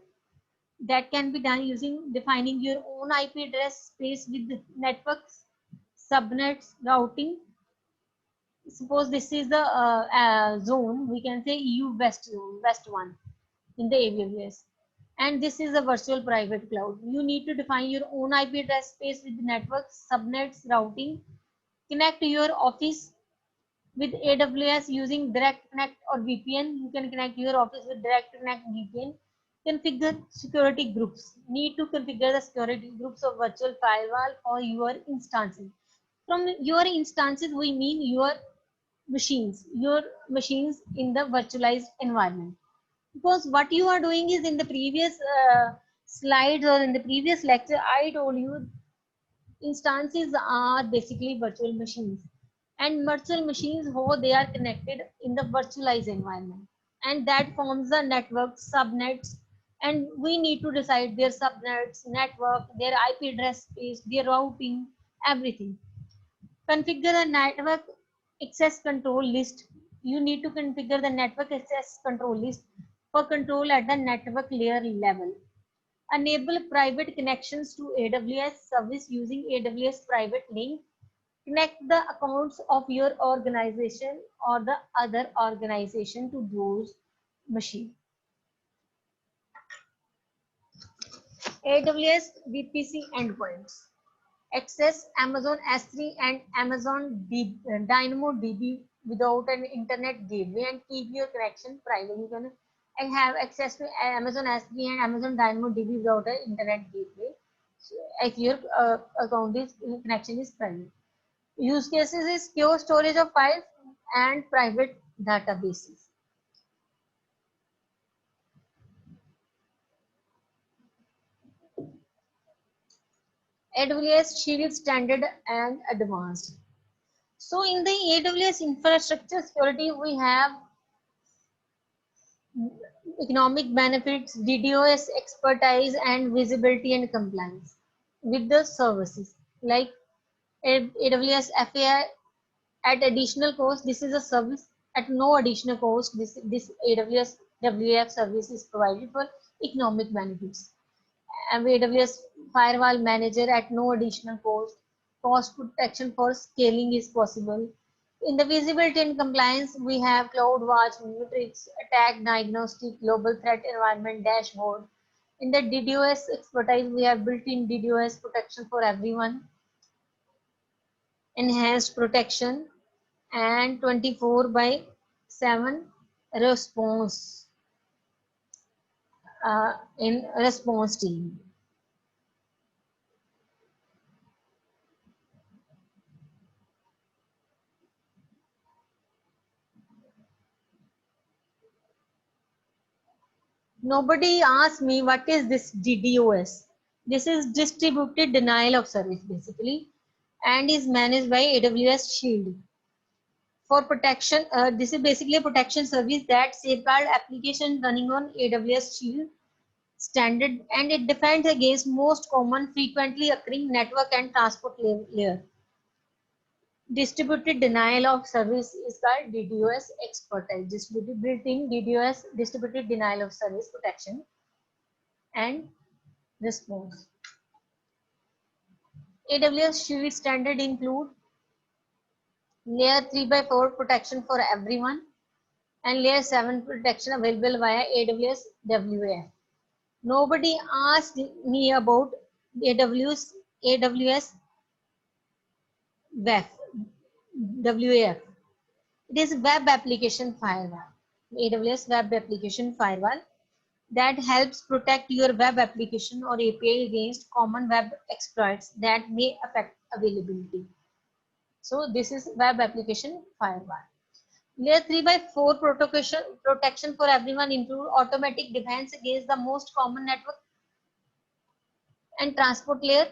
That can be done using defining your own IP address space with networks, subnets, routing. Suppose this is the zone, we can say EU West zone, West 1 in the AWS. And this is a virtual private cloud. You need to define your own IP address space with networks, subnets, routing. Connect to your office with AWS using Direct Connect or VPN. You can connect your office with Direct Connect VPN. Configure security groups. Need to configure the security groups of virtual firewall for your instances. From your instances, we mean your machines in the virtualized environment. Because what you are doing is in the previous slides or in the previous lecture, I told you instances are basically virtual machines, and virtual machines how they are connected in the virtualized environment, and that forms the network subnets, and we need to decide their subnets, network, their IP address space, their routing, everything. Configure the network access control list. You need to configure the network access control list for control at the network layer level. Enable private connections to AWS service using AWS private link. Connect the accounts of your organization or the other organization to those machines. AWS VPC endpoints. Access Amazon S3 and Amazon DynamoDB without an internet gateway and keep your connection private. You can have access to Amazon S3 and Amazon DynamoDB without an internet gateway if your connection is private. Use cases is secure storage of files and private databases. AWS Shield Standard and Advanced. So in the AWS infrastructure security, we have economic benefits, DDoS expertise, and visibility and compliance with the services like AWS FAI at additional cost. This is a service at no additional cost. This AWS WAF service is provided for economic benefits. AWS Firewall Manager at no additional cost. Cost protection for scaling is possible. In the visibility and compliance, we have CloudWatch, Matrix, Attack Diagnostic, Global Threat Environment Dashboard. In the DDoS expertise, we have built-in DDoS protection for everyone, enhanced protection, and 24/7 response in response team. Nobody asked me what is this DDoS. This is distributed denial of service basically, and is managed by AWS Shield. For protection, this is basically a protection service that safeguard application running on AWS Shield standard, and it defends against most common frequently occurring network and transport layer. Distributed denial of service is called DDoS expertise. Distributed built-in DDoS, distributed denial of service protection and response. AWS Shield standard include layer 3 by 4 protection for everyone and layer 7 protection available via AWS WAF. Nobody asked me about AWS WAF. WAF. It is web application firewall. AWS web application firewall that helps protect your web application or API against common web exploits that may affect availability. So this is web application firewall. Layer 3 by 4 protection for everyone include automatic defense against the most common network and transport layer,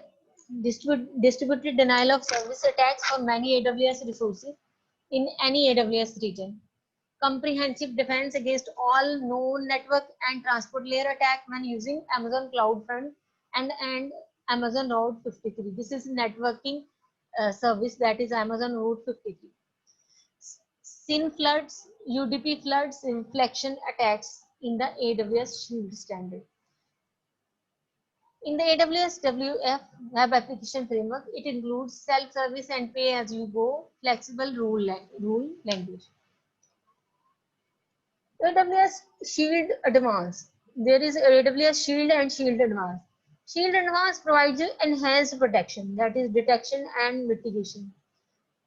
distributed denial of service attacks for many AWS resources in any AWS region, comprehensive defense against all known network and transport layer attack when using Amazon CloudFront and Amazon Route 53. This is networking service, that is Amazon Route 53. SYN floods, UDP floods, inflection attacks in the AWS Shield standard. In the AWS WF Web Application Framework, it includes self-service and pay-as-you-go flexible rule language. AWS Shield Advanced. There is AWS Shield and Shield Advanced. Shield Advanced provides enhanced protection, that is detection and mitigation.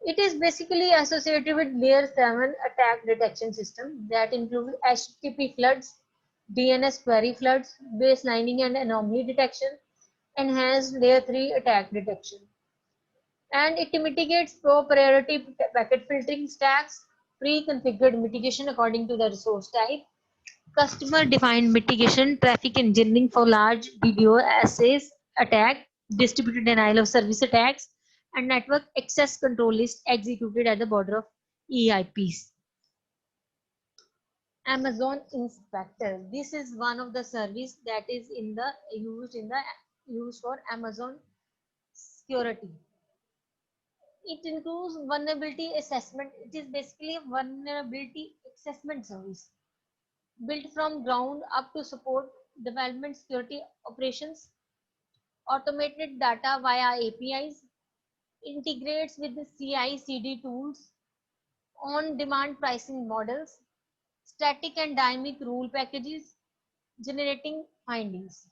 It is basically associated with Layer 7 attack detection system that includes HTTP floods, DNS query floods, baselining and anomaly detection, enhanced Layer 3 attack detection. And it mitigates pro-priority packet filtering stacks, pre-configured mitigation according to the resource type, customer-defined mitigation, traffic engineering for large DDoS attack, distributed denial of service attacks, and network access control list executed at the border of EIPs. Amazon Inspector. This is one of the service that is used for Amazon security. It includes vulnerability assessment. It is basically a vulnerability assessment service built from ground up to support development security operations, automated data via APIs, integrates with the CI/CD tools, on-demand pricing models, static and dynamic rule packages, generating findings.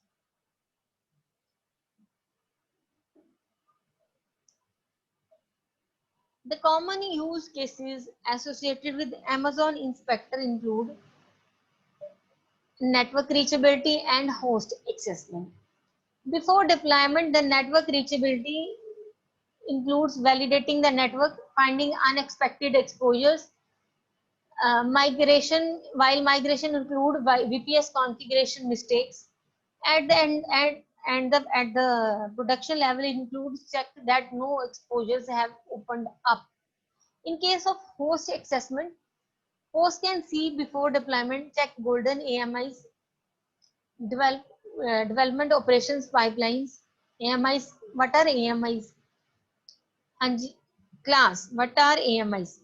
The common use cases associated with Amazon Inspector include network reachability and host assessment. Before deployment, the network reachability includes validating the network, finding unexpected exposures, while migration include VPS configuration mistakes. At the end, at the production level, it includes check that no exposures have opened up. In case of host assessment, host can see before deployment, check golden AMIs, develop, development operations pipelines, AMIs. What are AMIs? And class, what are AMIs?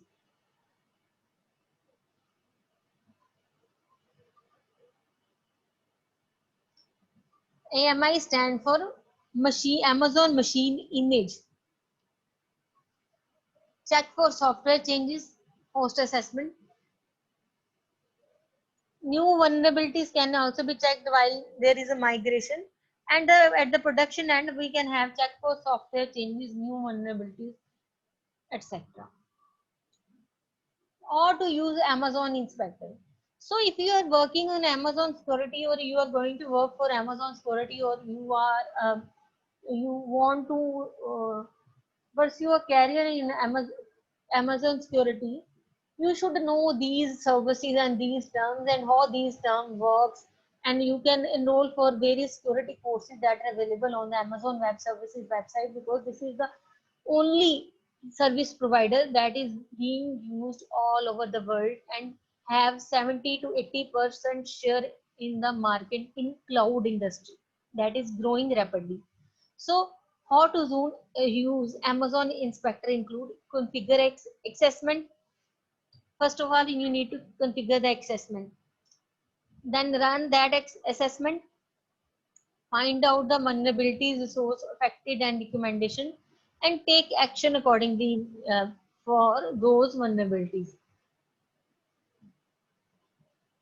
AMI stand for Amazon Machine Image. Check for software changes, host assessment. New vulnerabilities can also be checked while there is a migration. And at the production end, we can have check for software changes, new vulnerabilities, etc. Or to use Amazon Inspector. So if you are working on Amazon security, or you are going to work for Amazon security, or you want to pursue a career in Amazon security, you should know these services and these terms and how these terms works, and you can enroll for various security courses that are available on the Amazon Web Services website, because this is the only service provider that is being used all over the world and have 70 to 80% share in the market in cloud industry that is growing rapidly. So How to use Amazon Inspector include configure assessment. First of all, you need to configure the assessment. Then run that assessment. Find out the vulnerabilities, resource affected, and recommendation, and take action accordingly for those vulnerabilities.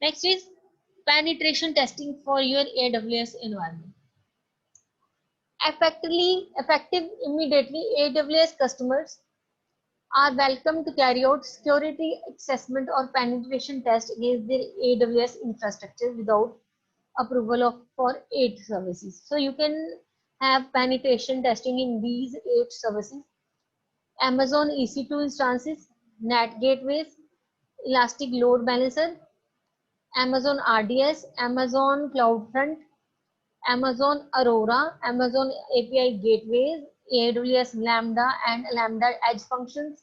Next is penetration testing for your AWS environment. Effective immediately, AWS customers are welcome to carry out security assessment or penetration test against their AWS infrastructure without approval for 8 services. So you can have penetration testing in these 8 services: Amazon EC2 instances, NAT gateways, Elastic Load Balancer, Amazon RDS, Amazon CloudFront, Amazon Aurora, Amazon API gateways, AWS Lambda and Lambda Edge functions,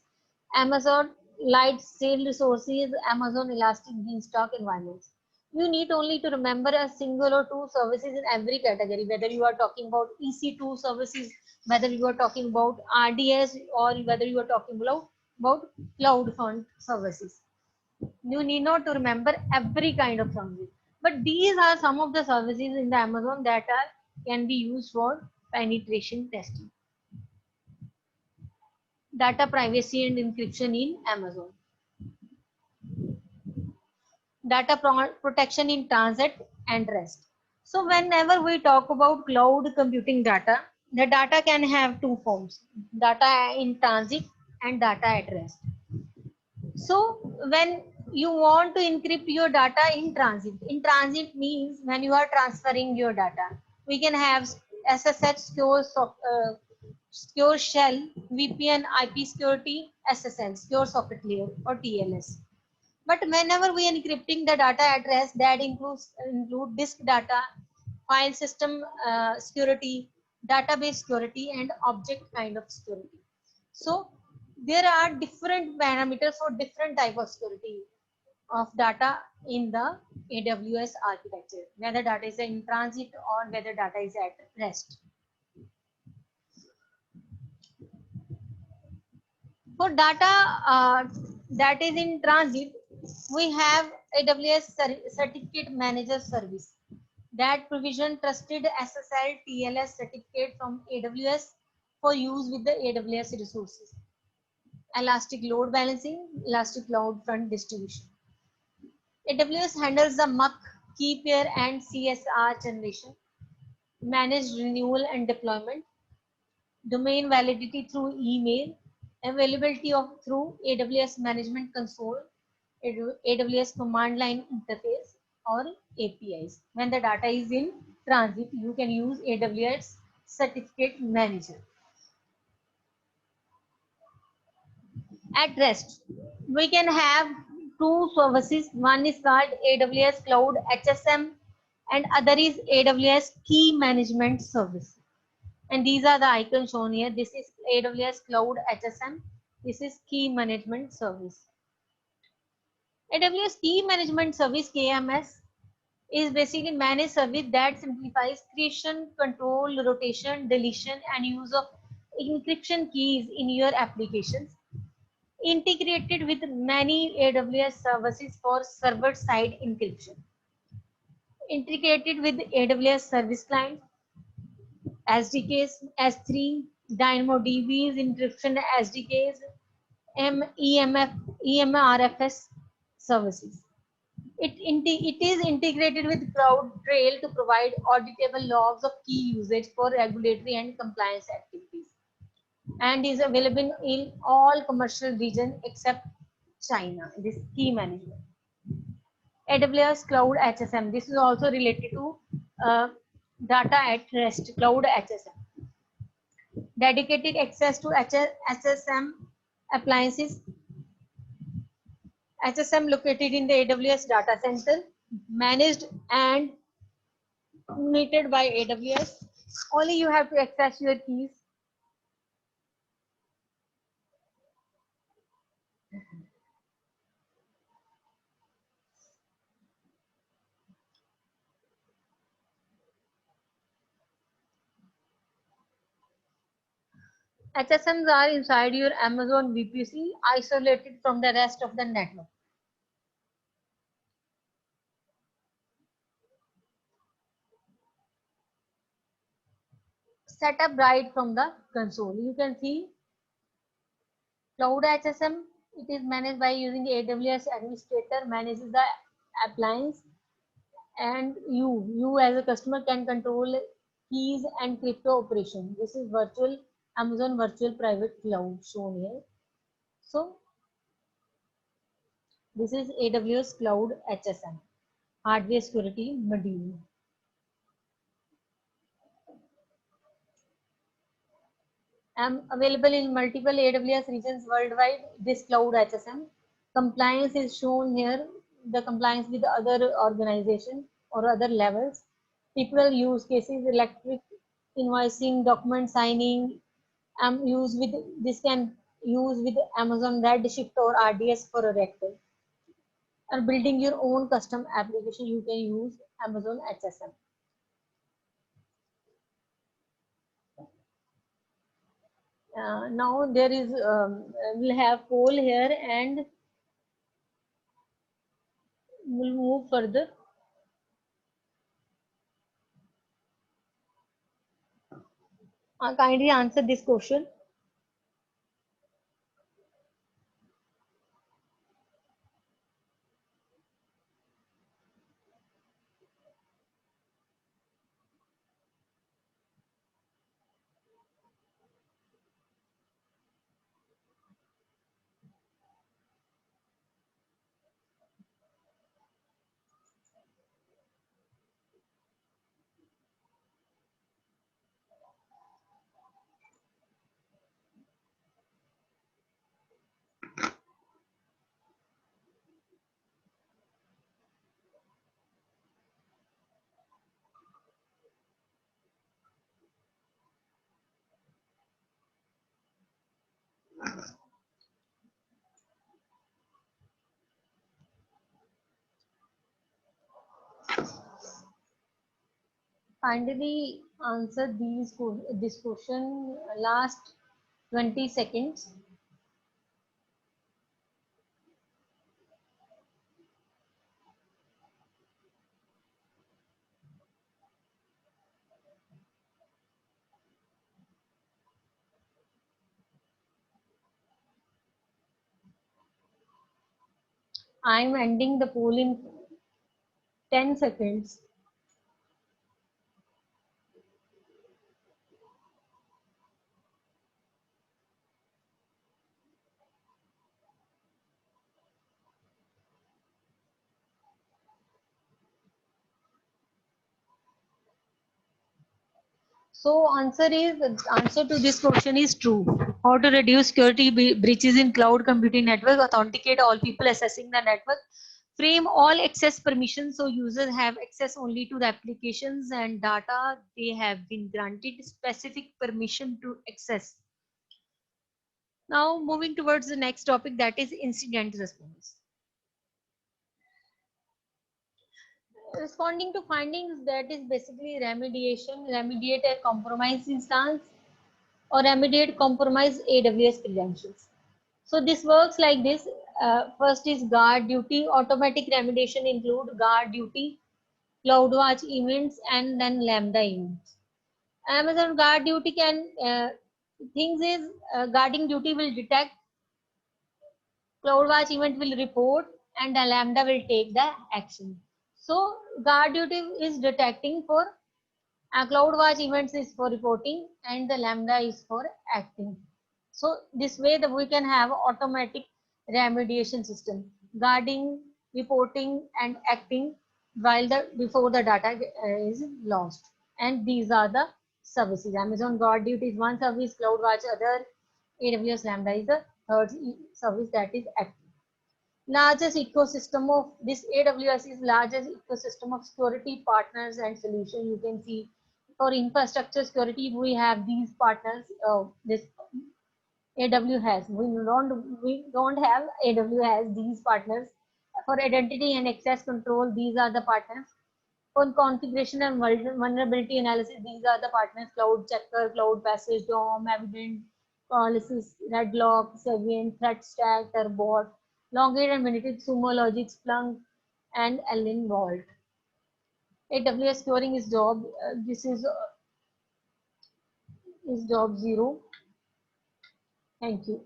Amazon Light Sail resources, Amazon Elastic Beanstalk environments. You need only to remember a single or 2 services in every category, whether you are talking about EC2 services, whether you are talking about RDS, or whether you are talking about CloudFront services. You need not to remember every kind of service, but these are some of the services in the Amazon that can be used for penetration testing. Data privacy and encryption in Amazon. Data protection in transit and rest. So whenever we talk about cloud computing data, the data can have 2 forms: data in transit and data at rest. So when you want to encrypt your data in transit means when you are transferring your data, we can have SSH secure shell, VPN, IP security, SSL, secure socket layer, or TLS. But whenever we are encrypting the data at rest, that include disk data, file system security, database security, and object kind of security. So there are different parameters for different type of security of data in the AWS architecture, whether data is in transit or whether data is at rest. For data that is in transit, we have AWS Certificate Manager Service that provision trusted SSL TLS certificate from AWS for use with the AWS resources. Elastic Load Balancing, Elastic Cloud Front Distribution. AWS handles the MUC, key pair, and CSR generation, managed renewal and deployment, domain validity through email, availability through AWS Management Console, AWS Command Line Interface, or APIs. When the data is in transit, you can use AWS Certificate Manager. At rest, we can have 2 services. One is called AWS Cloud HSM and other is AWS Key Management Service. And these are the icons shown here. This is AWS Cloud HSM. This is Key Management Service. AWS Key Management Service, KMS, is basically managed service that simplifies creation, control, rotation, deletion, and use of encryption keys in your applications. Integrated with many AWS services for server-side encryption. Integrated with AWS Service Client, SDKs, S3, DynamoDB's encryption SDKs, EMRFS services. It is integrated with CloudTrail to provide auditable logs of key usage for regulatory and compliance activities, and is available in all commercial regions except China. This key management. AWS Cloud HSM. This is also related to data at rest, Cloud HSM. Dedicated access to HSM appliances. HSM located in the AWS data center, managed and monitored by AWS. Only you have to access your keys. HSMs are inside your Amazon VPC, isolated from the rest of the network. Set up right from the console. You can see Cloud HSM. It is managed by using AWS administrator, manages the appliance, and you as a customer can control keys and crypto operation. This is virtual Amazon virtual private cloud shown here. So this is AWS Cloud HSM, hardware security module. Available in multiple AWS regions worldwide. This Cloud HSM compliance is shown here. The compliance with other organization or other levels. Typical use cases: electric invoicing, document signing. Use with this can use with Amazon Redshift or RDS for Oracle. Or building your own custom application, you can use Amazon HSM. Now there is we'll have poll here and we'll move further. Kindly answer this question. Kindly answer this question last 20 seconds. I'm ending the poll in 10 seconds. So answer to this question is true. How to reduce security breaches in cloud computing network, authenticate all people accessing the network, frame all access permissions so users have access only to the applications and data they have been granted specific permission to access. Now moving towards the next topic, that is incident response. Responding to findings, that is basically remediation, remediate a compromised instance or remediate compromised AWS credentials. So this works like this. First is guard duty. Automatic remediation include guard duty, CloudWatch events, and then Lambda events. Amazon guard duty can things is guarding duty will detect, CloudWatch event will report, and the Lambda will take the action. So guard duty is detecting for CloudWatch events is for reporting and the Lambda is for acting. So this way that we can have automatic remediation system, guarding, reporting, and acting while before the data is lost. And these are the services. Amazon Guard Duty is one service, CloudWatch other, AWS Lambda is the third service that is active. Largest ecosystem of this AWS is largest ecosystem of security partners and solutions. You can see for infrastructure security we have these partners. This AWS has. We don't have AWS these partners. For identity and access control, these are the partners. For configuration and vulnerability analysis, these are the partners: Cloud Checker, Cloud Passage, DOM, Evident, Policies, Redlock, Savient, ThreatStack, Turbot, Longate and Benedict, Sumo Logic, Splunk, and Allen Vault. AWS scoring is job. This is job 0. Thank you.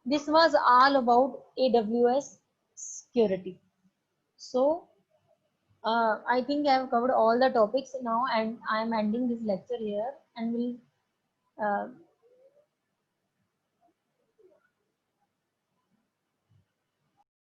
This was all about AWS security. So I think I have covered all the topics now, and I am ending this lecture here, and will